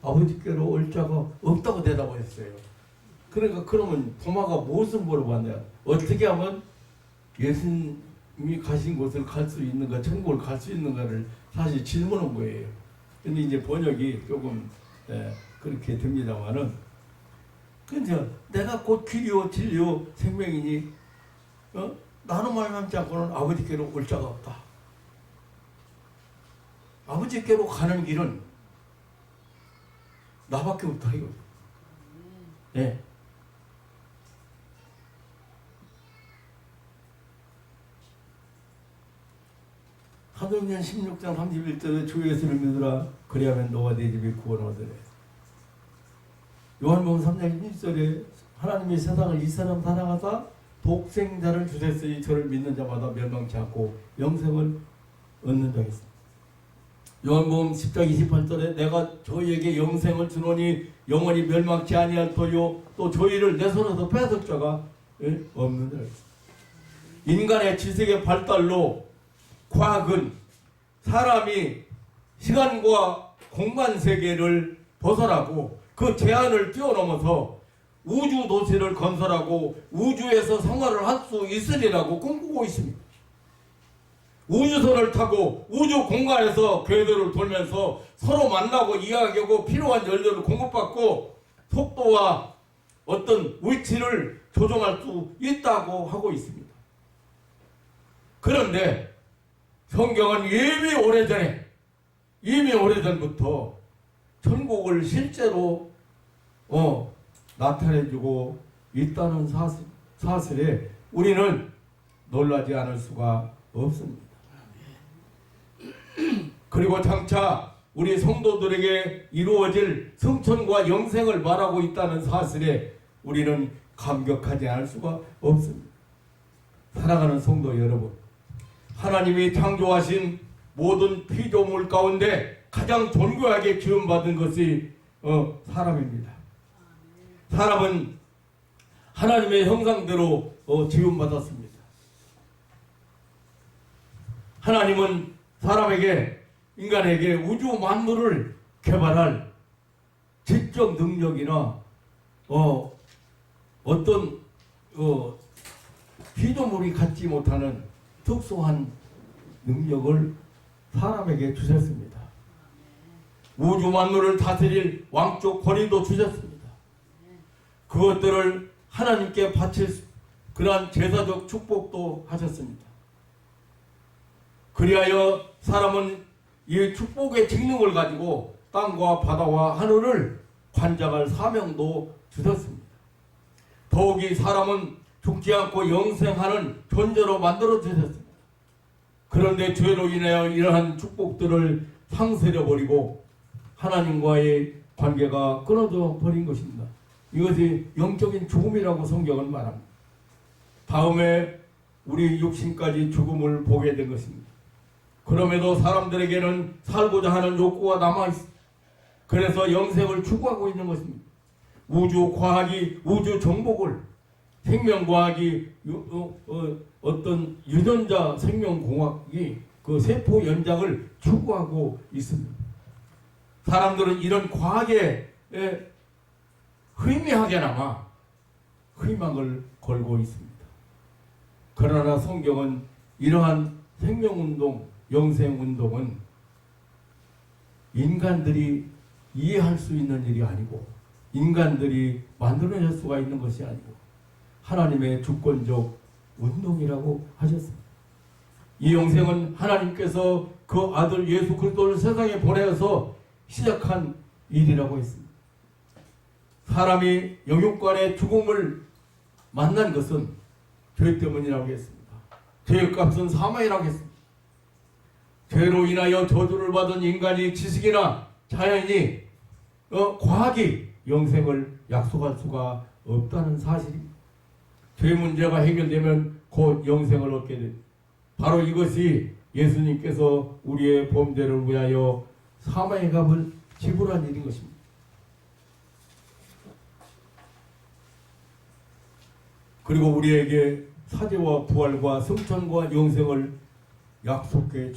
아버지께로 올 자가 없다고 대답했어요. 그러니까 그러면 도마가 무엇을 물어봤냐? 어떻게 하면 예수님이 가신 곳을 갈 수 있는가, 천국을 갈 수 있는가를 사실 질문한 거예요. 근데 이제 번역이 조금 그렇게 됩니다만은, 근데 내가 곧 길이요 진리요 생명이니 나는 말하지 않고는 아버지께로 올 자가 없다. 아버지께로 가는 길은 나밖에 없다 이거. 네. 사도행전 16장 31절에 주 예수를 믿으라 그리하면 너와 네 집이 구원을 얻으래. 요한복음 3장 1절에 하나님이 세상을 이처럼 사랑하사 독생자를 주셨으니 저를 믿는 자마다 멸망치 않고 영생을 얻는 자 있습니다. 요한복음 10장 28절에 내가 저희에게 영생을 주노니 영원히 멸망치 아니할 터요 또 저희를 내 손에서 뺏을 자가 없는 자 있습니다. 인간의 지식의 발달로 과학은 사람이 시간과 공간 세계를 벗어나고 그 제한을 뛰어넘어서 우주 도시를 건설하고 우주에서 생활을 할 수 있으리라고 꿈꾸고 있습니다. 우주선을 타고 우주 공간에서 궤도를 돌면서 서로 만나고 이야기하고 필요한 연료를 공급받고 속도와 어떤 위치를 조정할 수 있다고 하고 있습니다. 그런데 성경은 이미 오래전부터 천국을 실제로 나타내주고 있다는 사실에 우리는 놀라지 않을 수가 없습니다. 그리고 장차 우리 성도들에게 이루어질 승천과 영생을 말하고 있다는 사실에 우리는 감격하지 않을 수가 없습니다. 사랑하는 성도 여러분, 하나님이 창조하신 모든 피조물 가운데 가장 존귀하게 지음받은 것이 사람입니다. 사람은 하나님의 형상대로 지음받았습니다. 하나님은 인간에게 우주 만물을 개발할 지적 능력이나 어떤 피조물이 갖지 못하는 특수한 능력을 사람에게 주셨습니다. 우주 만물을 다스릴 왕족 권위도 주셨습니다. 그것들을 하나님께 바칠 그러한 제사적 축복도 하셨습니다. 그리하여 사람은 이 축복의 직능을 가지고 땅과 바다와 하늘을 관장할 사명도 주셨습니다. 더욱이 사람은 죽지 않고 영생하는 존재로 만들어 주셨습니다. 그런데 죄로 인하여 이러한 축복들을 상실해 버리고 하나님과의 관계가 끊어져 버린 것입니다. 이것이 영적인 죽음이라고 성경은 말합니다. 다음에 우리 육신까지 죽음을 보게 된 것입니다. 그럼에도 사람들에게는 살고자 하는 욕구가 남아있습니다. 그래서 영생을 추구하고 있는 것입니다. 우주 과학이 우주 정복을, 생명과학이 어떤 유전자 생명공학이 그 세포 연장을 추구하고 있습니다. 사람들은 이런 과학에 희미하게나마 희망을 걸고 있습니다. 그러나 성경은 이러한 생명운동, 영생운동은 인간들이 이해할 수 있는 일이 아니고 인간들이 만들어낼 수가 있는 것이 아니고 하나님의 주권적 운동이라고 하셨습니다. 이 영생은 하나님께서 그 아들 예수 그리스도를 세상에 보내어서 시작한 일이라고 했습니다. 사람이 영육간의 죽음을 만난 것은 죄 때문이라고 했습니다. 죄의 값은 사망이라고 했습니다. 죄로 인하여 저주를 받은 인간이 지식이나 자연이 과학이 영생을 약속할 수가 없다는 사실입니다. 죄 문제가 해결되면 곧 영생을 얻게 됩니다. 바로 이것이 예수님께서 우리의 범죄를 위하여 사망의 값을 지불한 일인 것입니다. 그리고 우리에게 사죄와 부활과 승천과 영생을 약속해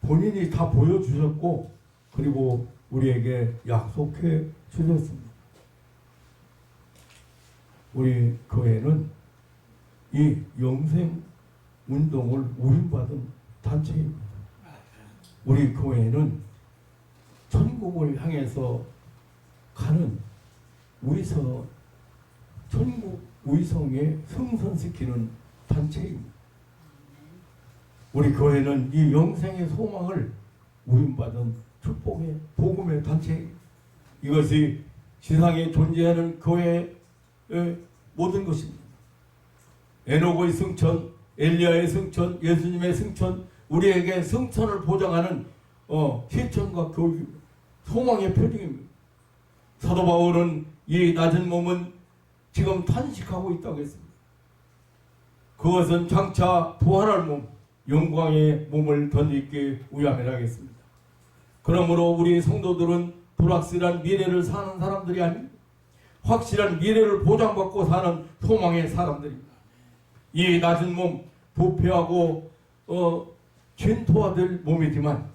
본인이 다 보여주셨고 그리고 우리에게 약속해 주셨습니다. 우리 교회는 이 영생 운동을 우임받은 단체입니다. 우리 교회는 천국을 향해서 가는 천국 위성에 승선시키는 단체입니다. 우리 교회는 이 영생의 소망을 우임받은 축복의 복음의 단체입니다. 이것이 지상에 존재하는 교회의 모든 것입니다. 에녹의 승천, 엘리야의 승천, 예수님의 승천, 우리에게 승천을 보장하는 실천과 교육입니다. 소망의 표징입니다. 사도 바울은 이 낮은 몸은 지금 탄식하고 있다고 했습니다. 그것은 장차 부활할 몸, 영광의 몸을 던지기 위함이라 하겠습니다. 그러므로 우리 성도들은 불확실한 미래를 사는 사람들이 아닙니다. 확실한 미래를 보장받고 사는 소망의 사람들입니다. 이 낮은 몸, 부패하고 진토화될 몸이지만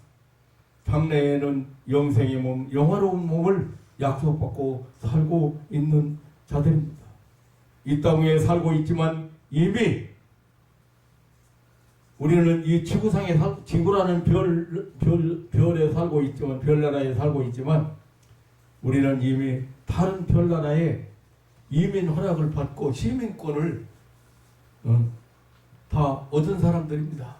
장래에는 영생의 몸, 영화로운 몸을 약속받고 살고 있는 자들입니다. 이 땅 위에 살고 있지만 이미 우리는 이 지구상에 지구라는 별에 살고 있지만, 별나라에 살고 있지만, 우리는 이미 다른 별나라에 이민 허락을 받고 시민권을 다 얻은 사람들입니다.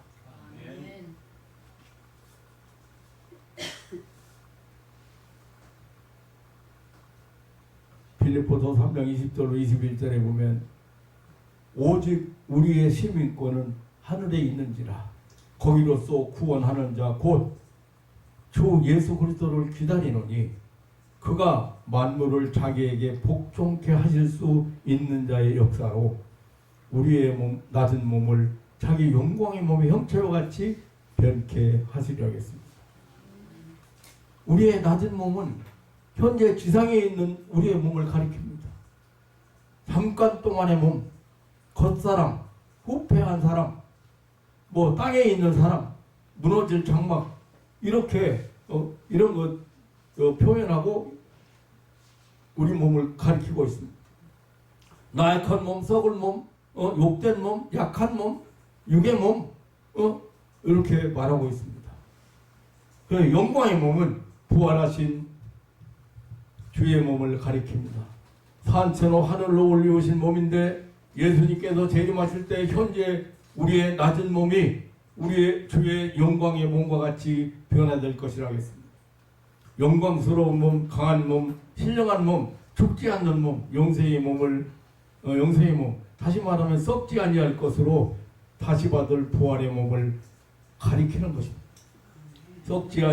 빌립보서 3장 20절로 21절에 보면 오직 우리의 시민권은 하늘에 있는지라 거기로서 구원하는 자 곧 주 예수 그리스도를 기다리노니 그가 만물을 자기에게 복종케 하실 수 있는 자의 역사로 우리의 낮은 몸을 자기 영광의 몸의 형체와 같이 변케 하시려 하겠습니다. 우리의 낮은 몸은 현재 지상에 있는 우리의 몸을 가리킵니다. 잠깐 동안의 몸, 겉사람, 후패한 사람, 뭐 땅에 있는 사람, 무너질 장막, 이렇게 이런 것 표현하고 우리 몸을 가리키고 있습니다. 나약한 몸, 썩을 몸, 욕된 몸, 약한 몸, 육의 몸, 이렇게 말하고 있습니다. 그 영광의 몸은 부활하신 주의 몸을 가리킵니다. 산채로 하늘로 올리우신 몸인데 예수님께서 재림하실 때 현재 우리의 낮은 몸이 우리의 주의 영광의 몸과 같이 변화될 것이라 하겠습니다. 영광스러운 몸, 강한 몸, 신령한 몸, 죽지 않는 몸, 영생의 몸, 다시 말하면 썩지 아니할 것으로 다시 받을 부활의 몸을 가리키는 것입니다. 썩지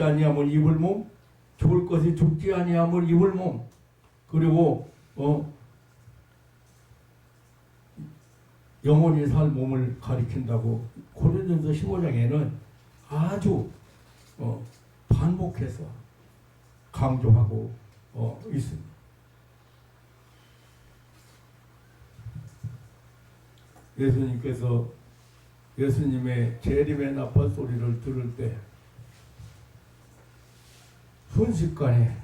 아니함을 입을 몸, 죽을 것이 죽지 아니함을 입을 몸, 그리고 영원히 살 몸을 가리킨다고 고린도전서 15장에는 아주 반복해서 강조하고 있습니다. 예수님께서 예수님의 재림의 나팔 소리를 들을 때 순식간에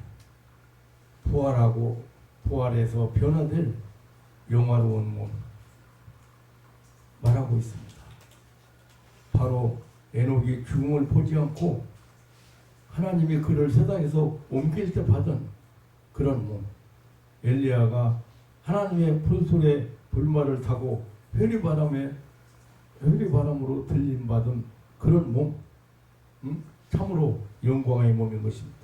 부활하고 부활해서 변화될 영화로운 몸 말하고 있습니다. 바로 에녹이 죽음을 보지 않고 하나님이 그를 세상에서 옮길 때 받은 그런 몸, 엘리야가 하나님의 풀솔에 불말을 타고 회리바람으로 들림받은 그런 몸, 참으로 영광의 몸인 것입니다.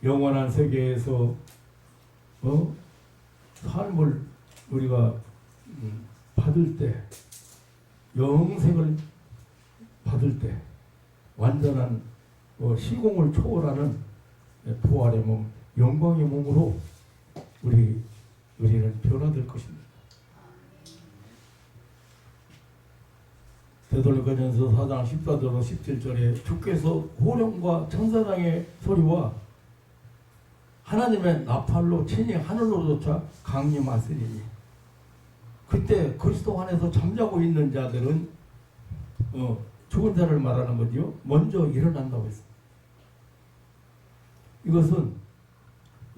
영원한 세계에서 삶을 우리가 받을 때, 영생을 받을 때 완전한 시공을 초월하는 부활의 몸, 영광의 몸으로 우리는 변화될 것입니다. 데살로니가전서 4장 14절로 17절에 주께서 호령과 천사장의 소리와 하나님의 나팔로 친히 하늘로조차 강림하시리니 그때 그리스도 안에서 잠자고 있는 자들은 죽은 자를 말하는 거지요. 먼저 일어난다고 했습니다. 이것은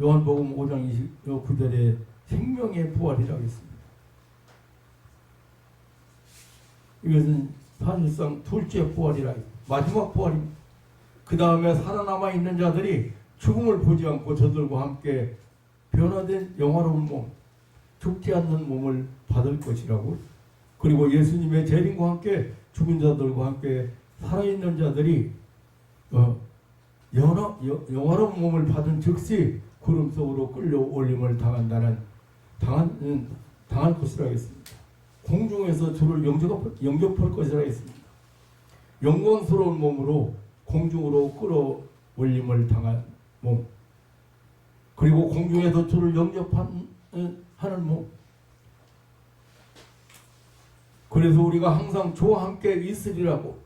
요한복음 5장 29절에 생명의 부활이라고 했습니다. 이것은 사실상 둘째 부활이라 마지막 부활입니다. 그 다음에 살아남아 있는 자들이 죽음을 보지 않고 저들과 함께 변화된 영화로운 몸, 죽지 않는 몸을 받을 것이라고. 그리고 예수님의 재림과 함께 죽은 자들과 함께 살아있는 자들이 영화로운 몸을 받은 즉시 구름 속으로 끌려올림을 당할 것이라 하겠습니다. 공중에서 주를 영접할 것이라 했습니다. 영광스러운 몸으로 공중으로 끌어올림을 당한 몸, 그리고 공중에서 주를 영접하는 몸. 그래서 우리가 항상 주와 함께 있으리라고,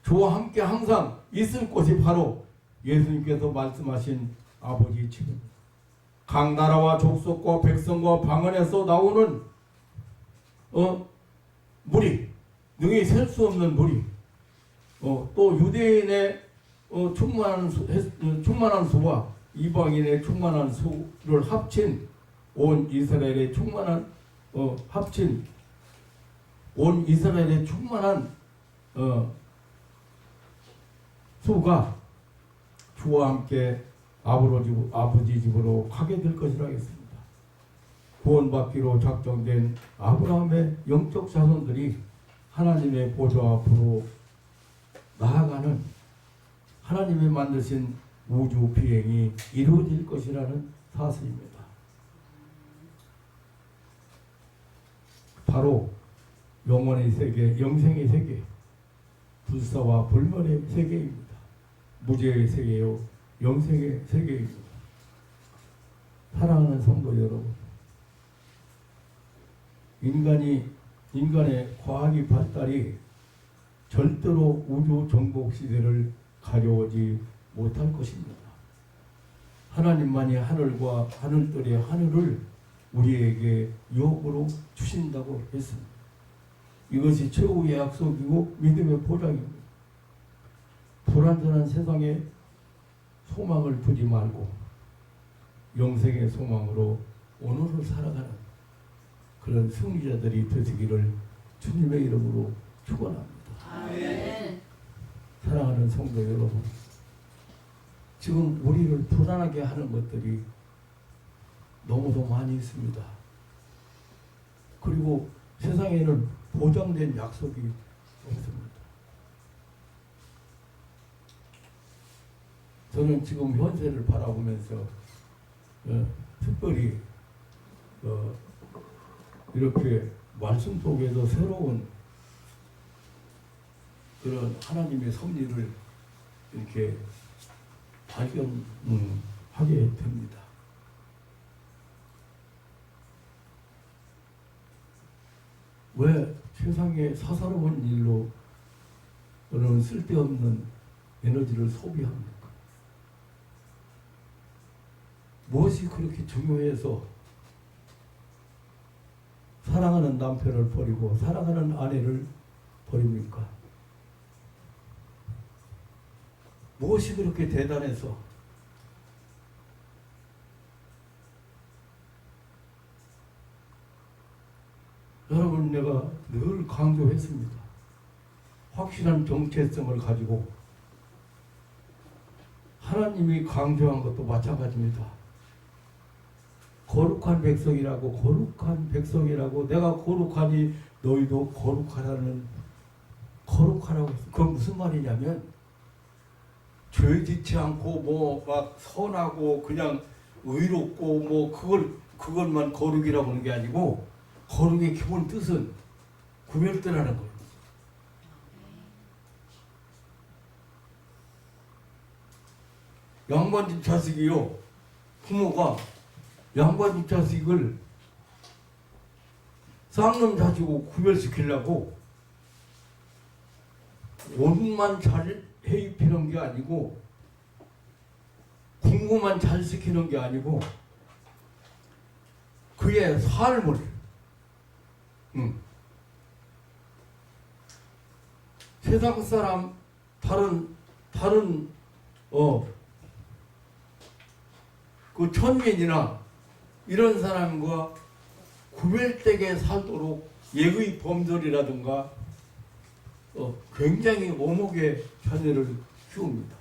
주와 함께 항상 있을 곳이 바로 예수님께서 말씀하신 아버지의 집입니다. 각 나라와 족속과 백성과 방언에서 나오는 무리, 능히 셀 수 없는 무리, 또 유대인의 충만한 수와 이방인의 충만한 수를 합친 온 이스라엘의 충만한 합친 온 이스라엘에 충만한 수가 주와 함께 아버지 집으로 가게 될 것이라 했습니다. 구원받기로 작정된 아브라함의 영적 자손들이 하나님의 보좌 앞으로 나아가는 하나님이 만드신 우주 비행이 이루어질 것이라는 사실입니다. 바로 영원의 세계, 영생의 세계, 불사와 불멸의 세계입니다. 무죄의 세계요, 영생의 세계입니다. 사랑하는 성도 여러분, 인간의 과학이 발달이 절대로 우주 정복 시대를 가져오지 못할 것입니다. 하나님만이 하늘과 하늘들의 하늘을 우리에게 유업으로 주신다고 했습니다. 이것이 최후의 약속이고 믿음의 보장입니다. 불완전한 세상에 소망을 두지 말고 영생의 소망으로 오늘을 살아가는 그런 승리자들이 되시기를 주님의 이름으로 축원합니다. 아멘. 사랑하는 성도 여러분, 지금 우리를 불안하게 하는 것들이 너무도 많이 있습니다. 그리고 세상에는 보장된 약속이 없습니다. 저는 지금 현세를 바라보면서 특별히 이렇게 말씀 속에서 새로운 그런 하나님의 섭리를 이렇게 발견하게 됩니다. 왜 세상에 사사로운 일로 그런 쓸데없는 에너지를 소비합니까? 무엇이 그렇게 중요해서 사랑하는 남편을 버리고 사랑하는 아내를 버립니까? 무엇이 그렇게 대단해서 여러분, 내가 늘 강조했습니다. 확실한 정체성을 가지고 하나님이 강조한 것도 마찬가지입니다. 거룩한 백성이라고 내가 거룩하니 너희도 거룩하라고 했어요. 그건 무슨 말이냐면 죄 짓지 않고 뭐 막 선하고 그냥 의롭고 뭐 그것만 거룩이라고 하는 게 아니고 거룩의 기본 뜻은 구별되라는 거예요. 양반집 자식이요, 부모가 양반집 자식을 쌍놈 자식으로 구별시키려고 옷만 잘 해입히는 게 아니고 공부만 잘 시키는 게 아니고 그의 삶을 세상 사람 다른 그 천민이나 이런 사람과 구별되게 살도록 예의 범절이라든가 굉장히 오목의 자녀를 키웁니다.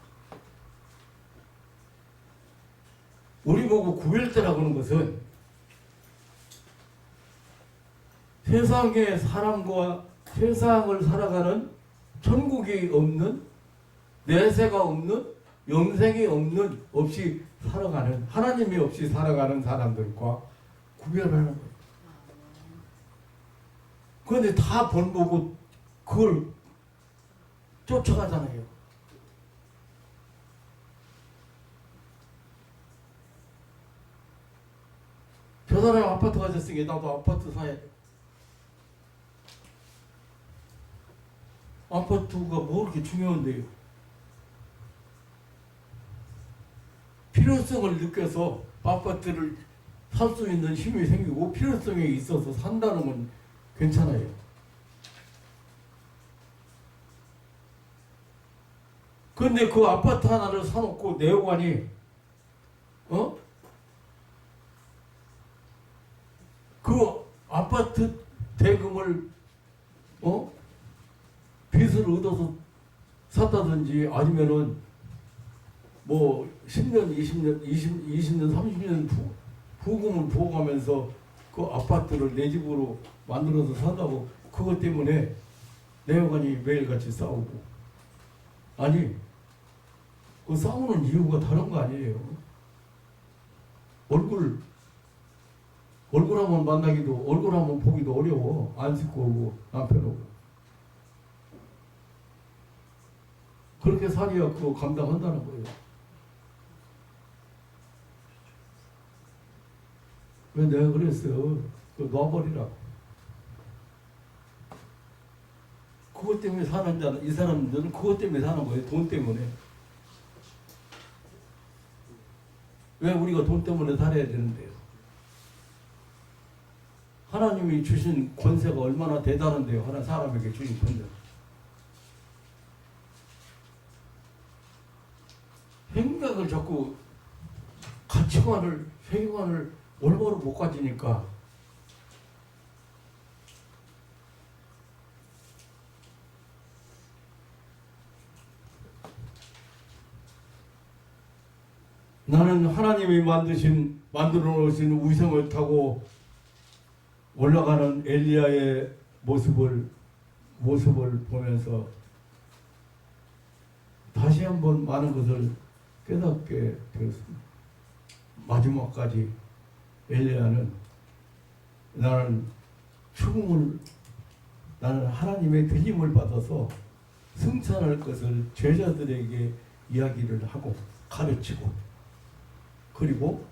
우리 보고 구별되라고 하는 것은 세상의 사람과 세상을 살아가는 천국이 없는, 내세가 없는, 영생이 없이 살아가는, 하나님이 없이 살아가는 사람들과 구별하는 거예요. 그런데 다 본보고 그걸 쫓아가잖아요. 저 사람 아파트 가졌으니까 나도 아파트 사야 돼. 아파트가 뭐 그렇게 중요한데요? 필요성을 느껴서 아파트를 살 수 있는 힘이 생기고 필요성이 있어서 산다는 건 괜찮아요. 그런데 그 아파트 하나를 사놓고 내후관이 그 아파트 대금을 얻어서 샀다든지 아니면은 뭐 10년, 20년, 20년, 30년 부금을 부어가면서 그 아파트를 내 집으로 만들어서 산다고 그것 때문에 내어간이 매일같이 싸우고 아니 그 싸우는 이유가 다른 거 아니에요. 얼굴 한번 만나기도 얼굴 한번 보기도 어려워. 안 씻고 오고 남편 오고 그렇게 살이야 그거 감당한다는 거예요. 왜 내가 그랬어요. 그거 놔버리라고. 그것 때문에 사는 자는 이 사람들은 그것 때문에 사는 거예요. 돈 때문에. 왜 우리가 돈 때문에 살아야 되는데요? 하나님이 주신 권세가 얼마나 대단한데요. 하나 사람에게 주신 권세. 생각을 자꾸 가치관을 세계관을 올바로 못 가지니까 나는 하나님이 만들어 놓으신 우상을 타고 올라가는 엘리야의 모습을 보면서 다시 한번 많은 것을 깨닫게 되었습니다. 마지막까지 엘리야는 나는 하나님의 들림을 받아서 승천할 것을 제자들에게 이야기를 하고 가르치고 그리고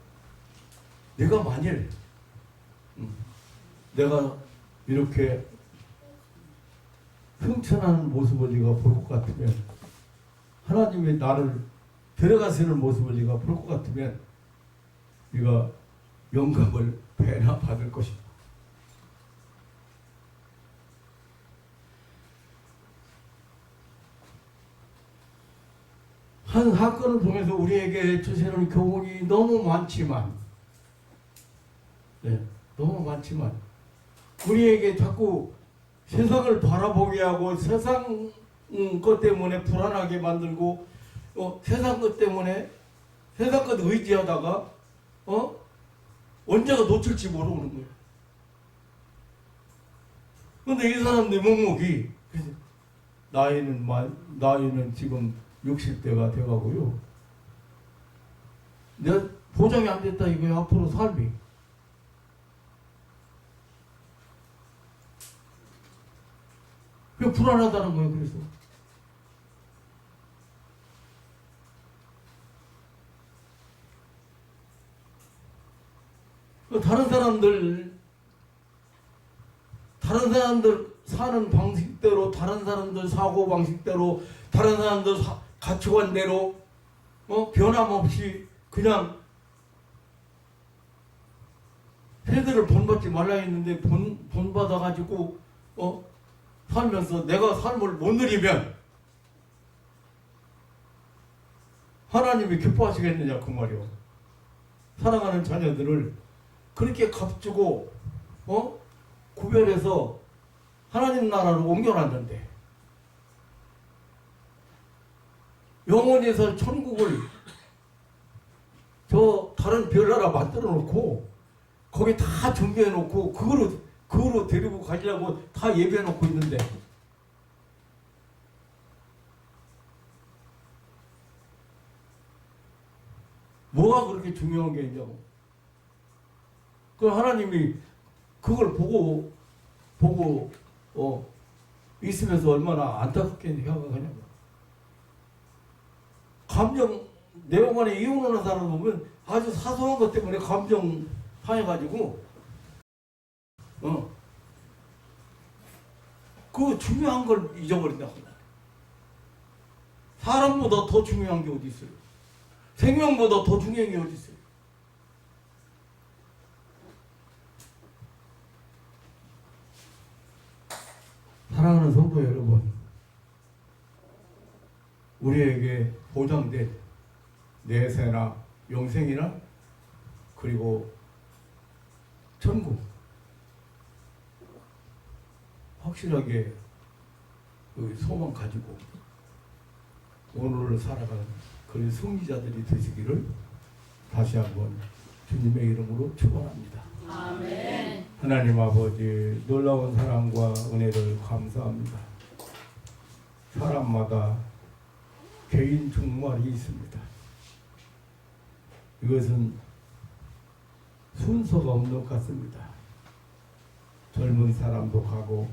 내가 만일 내가 이렇게 승천하는 모습을 네가 볼 것 같으면 하나님의 나를 데려가시는 모습을 네가 볼 것 같으면 네가 영감을 배나 받을 것이다. 한 사건을 통해서 우리에게 주시는 교훈이 너무 많지만 너무 많지만 우리에게 자꾸 세상을 바라보게 하고 세상 것 때문에 불안하게 만들고 세상 것 때문에 세상 것 의지하다가 언제가 놓칠지 모르는 거예요. 근데 이 사람들 묵묵히 나이는 지금 60대가 돼가고요. 내가 보장이 안 됐다 이거야. 앞으로 삶이. 그 불안하다는 거예요. 그래서 다른 사람들 사는 방식대로, 다른 사람들 사고 방식대로, 다른 사람들 가치관대로 변함없이 그냥 세대를 본받지 말라 했는데 본받아가지고 살면서 내가 삶을 못 누리면 하나님이 기뻐하시겠느냐 그 말이요. 사랑하는 자녀들을 그렇게 값주고 구별해서 하나님 나라로 옮겨놨는데 영원히 살 천국을 저 다른 별나라 만들어 놓고 거기 다 준비해 놓고 그거로 데리고 가려고 다 예비해 놓고 있는데 뭐가 그렇게 중요한 게 있냐고. 그 하나님이 그걸 보고 있으면서 얼마나 안타깝게 생각하냐고. 감정 내용 안에 이혼하는 사람 보면 아주 사소한 것 때문에 감정 상해가지고 그 중요한 걸 잊어버린다고. 사람보다 더 중요한 게 어디 있어요? 생명보다 더 중요한 게 어디 있어요? 사랑하는 성도 여러분, 우리에게 보장된 내세나 영생이나 그리고 천국 확실하게 그 소망 가지고 오늘을 살아가는 그런 승리자들이 되시기를 다시 한번 주님의 이름으로 축원합니다. 아멘. 하나님 아버지 놀라운 사랑과 은혜를 감사합니다. 사람마다 개인 종말이 있습니다. 이것은 순서가 없는 것 같습니다. 젊은 사람도 가고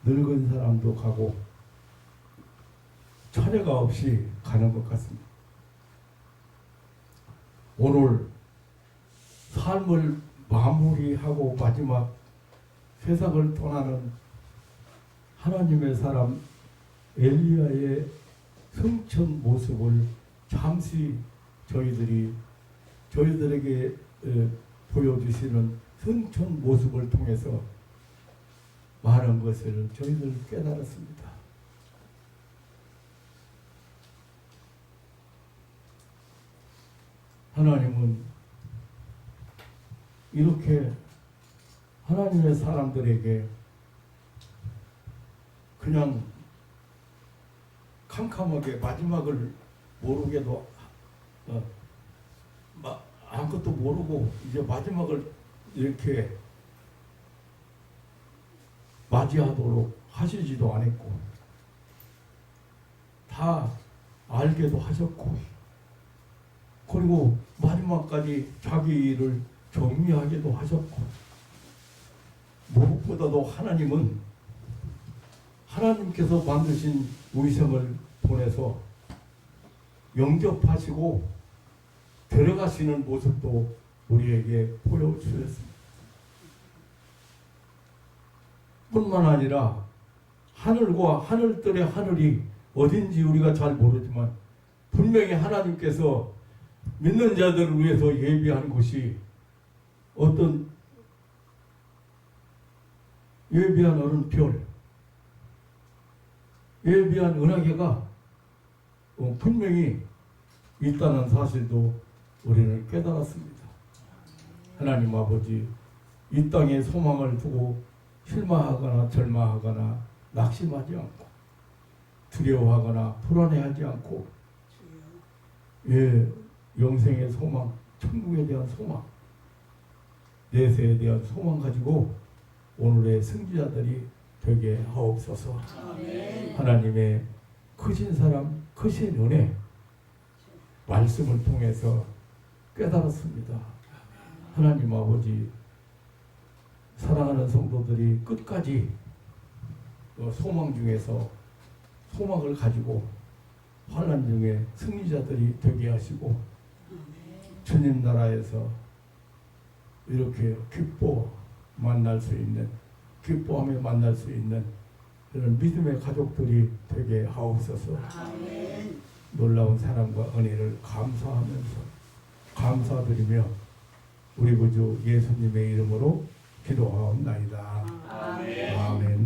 늙은 사람도 가고 차례가 없이 가는 것 같습니다. 오늘 삶을 마무리하고 마지막 세상을 떠나는 하나님의 사람 엘리야의 승천 모습을 잠시 저희들에게 보여주시는 승천 모습을 통해서 많은 것을 저희들 깨달았습니다. 하나님은 이렇게 하나님의 사람들에게 그냥 캄캄하게 마지막을 모르게도 아무것도 모르고 이제 마지막을 이렇게 맞이하도록 하시지도 않았고 다 알게도 하셨고 그리고 마지막까지 자기 일을 정리하게도 하셨고 무엇보다도 하나님은 하나님께서 만드신 의성을 보내서 영접하시고 들어가시는 모습도 우리에게 보여주셨습니다. 뿐만 아니라 하늘과 하늘들의 하늘이 어딘지 우리가 잘 모르지만 분명히 하나님께서 믿는 자들을 위해서 예비한 곳이 어떤 예비한 어른 별, 예비한 은하계가 분명히 있다는 사실도 우리는 깨달았습니다. 하나님 아버지, 이 땅에 소망을 두고 실망하거나 절망하거나 낙심하지 않고 두려워하거나 불안해하지 않고 영생의 소망, 천국에 대한 소망, 내세에 대한 소망 가지고 오늘의 승리자들이 되게 하옵소서. 아멘. 하나님의 크신 사랑, 크신 은혜 말씀을 통해서 깨달았습니다. 하나님 아버지, 사랑하는 성도들이 끝까지 소망 중에서 소망을 가지고 환난 중에 승리자들이 되게 하시고 주님 나라에서 이렇게 기뻐하며 만날 수 있는 그런 믿음의 가족들이 되게 하옵소서. 아멘. 놀라운 사랑과 은혜를 감사드리며 우리 구주 예수님의 이름으로 기도하옵나이다. 아멘. 아멘.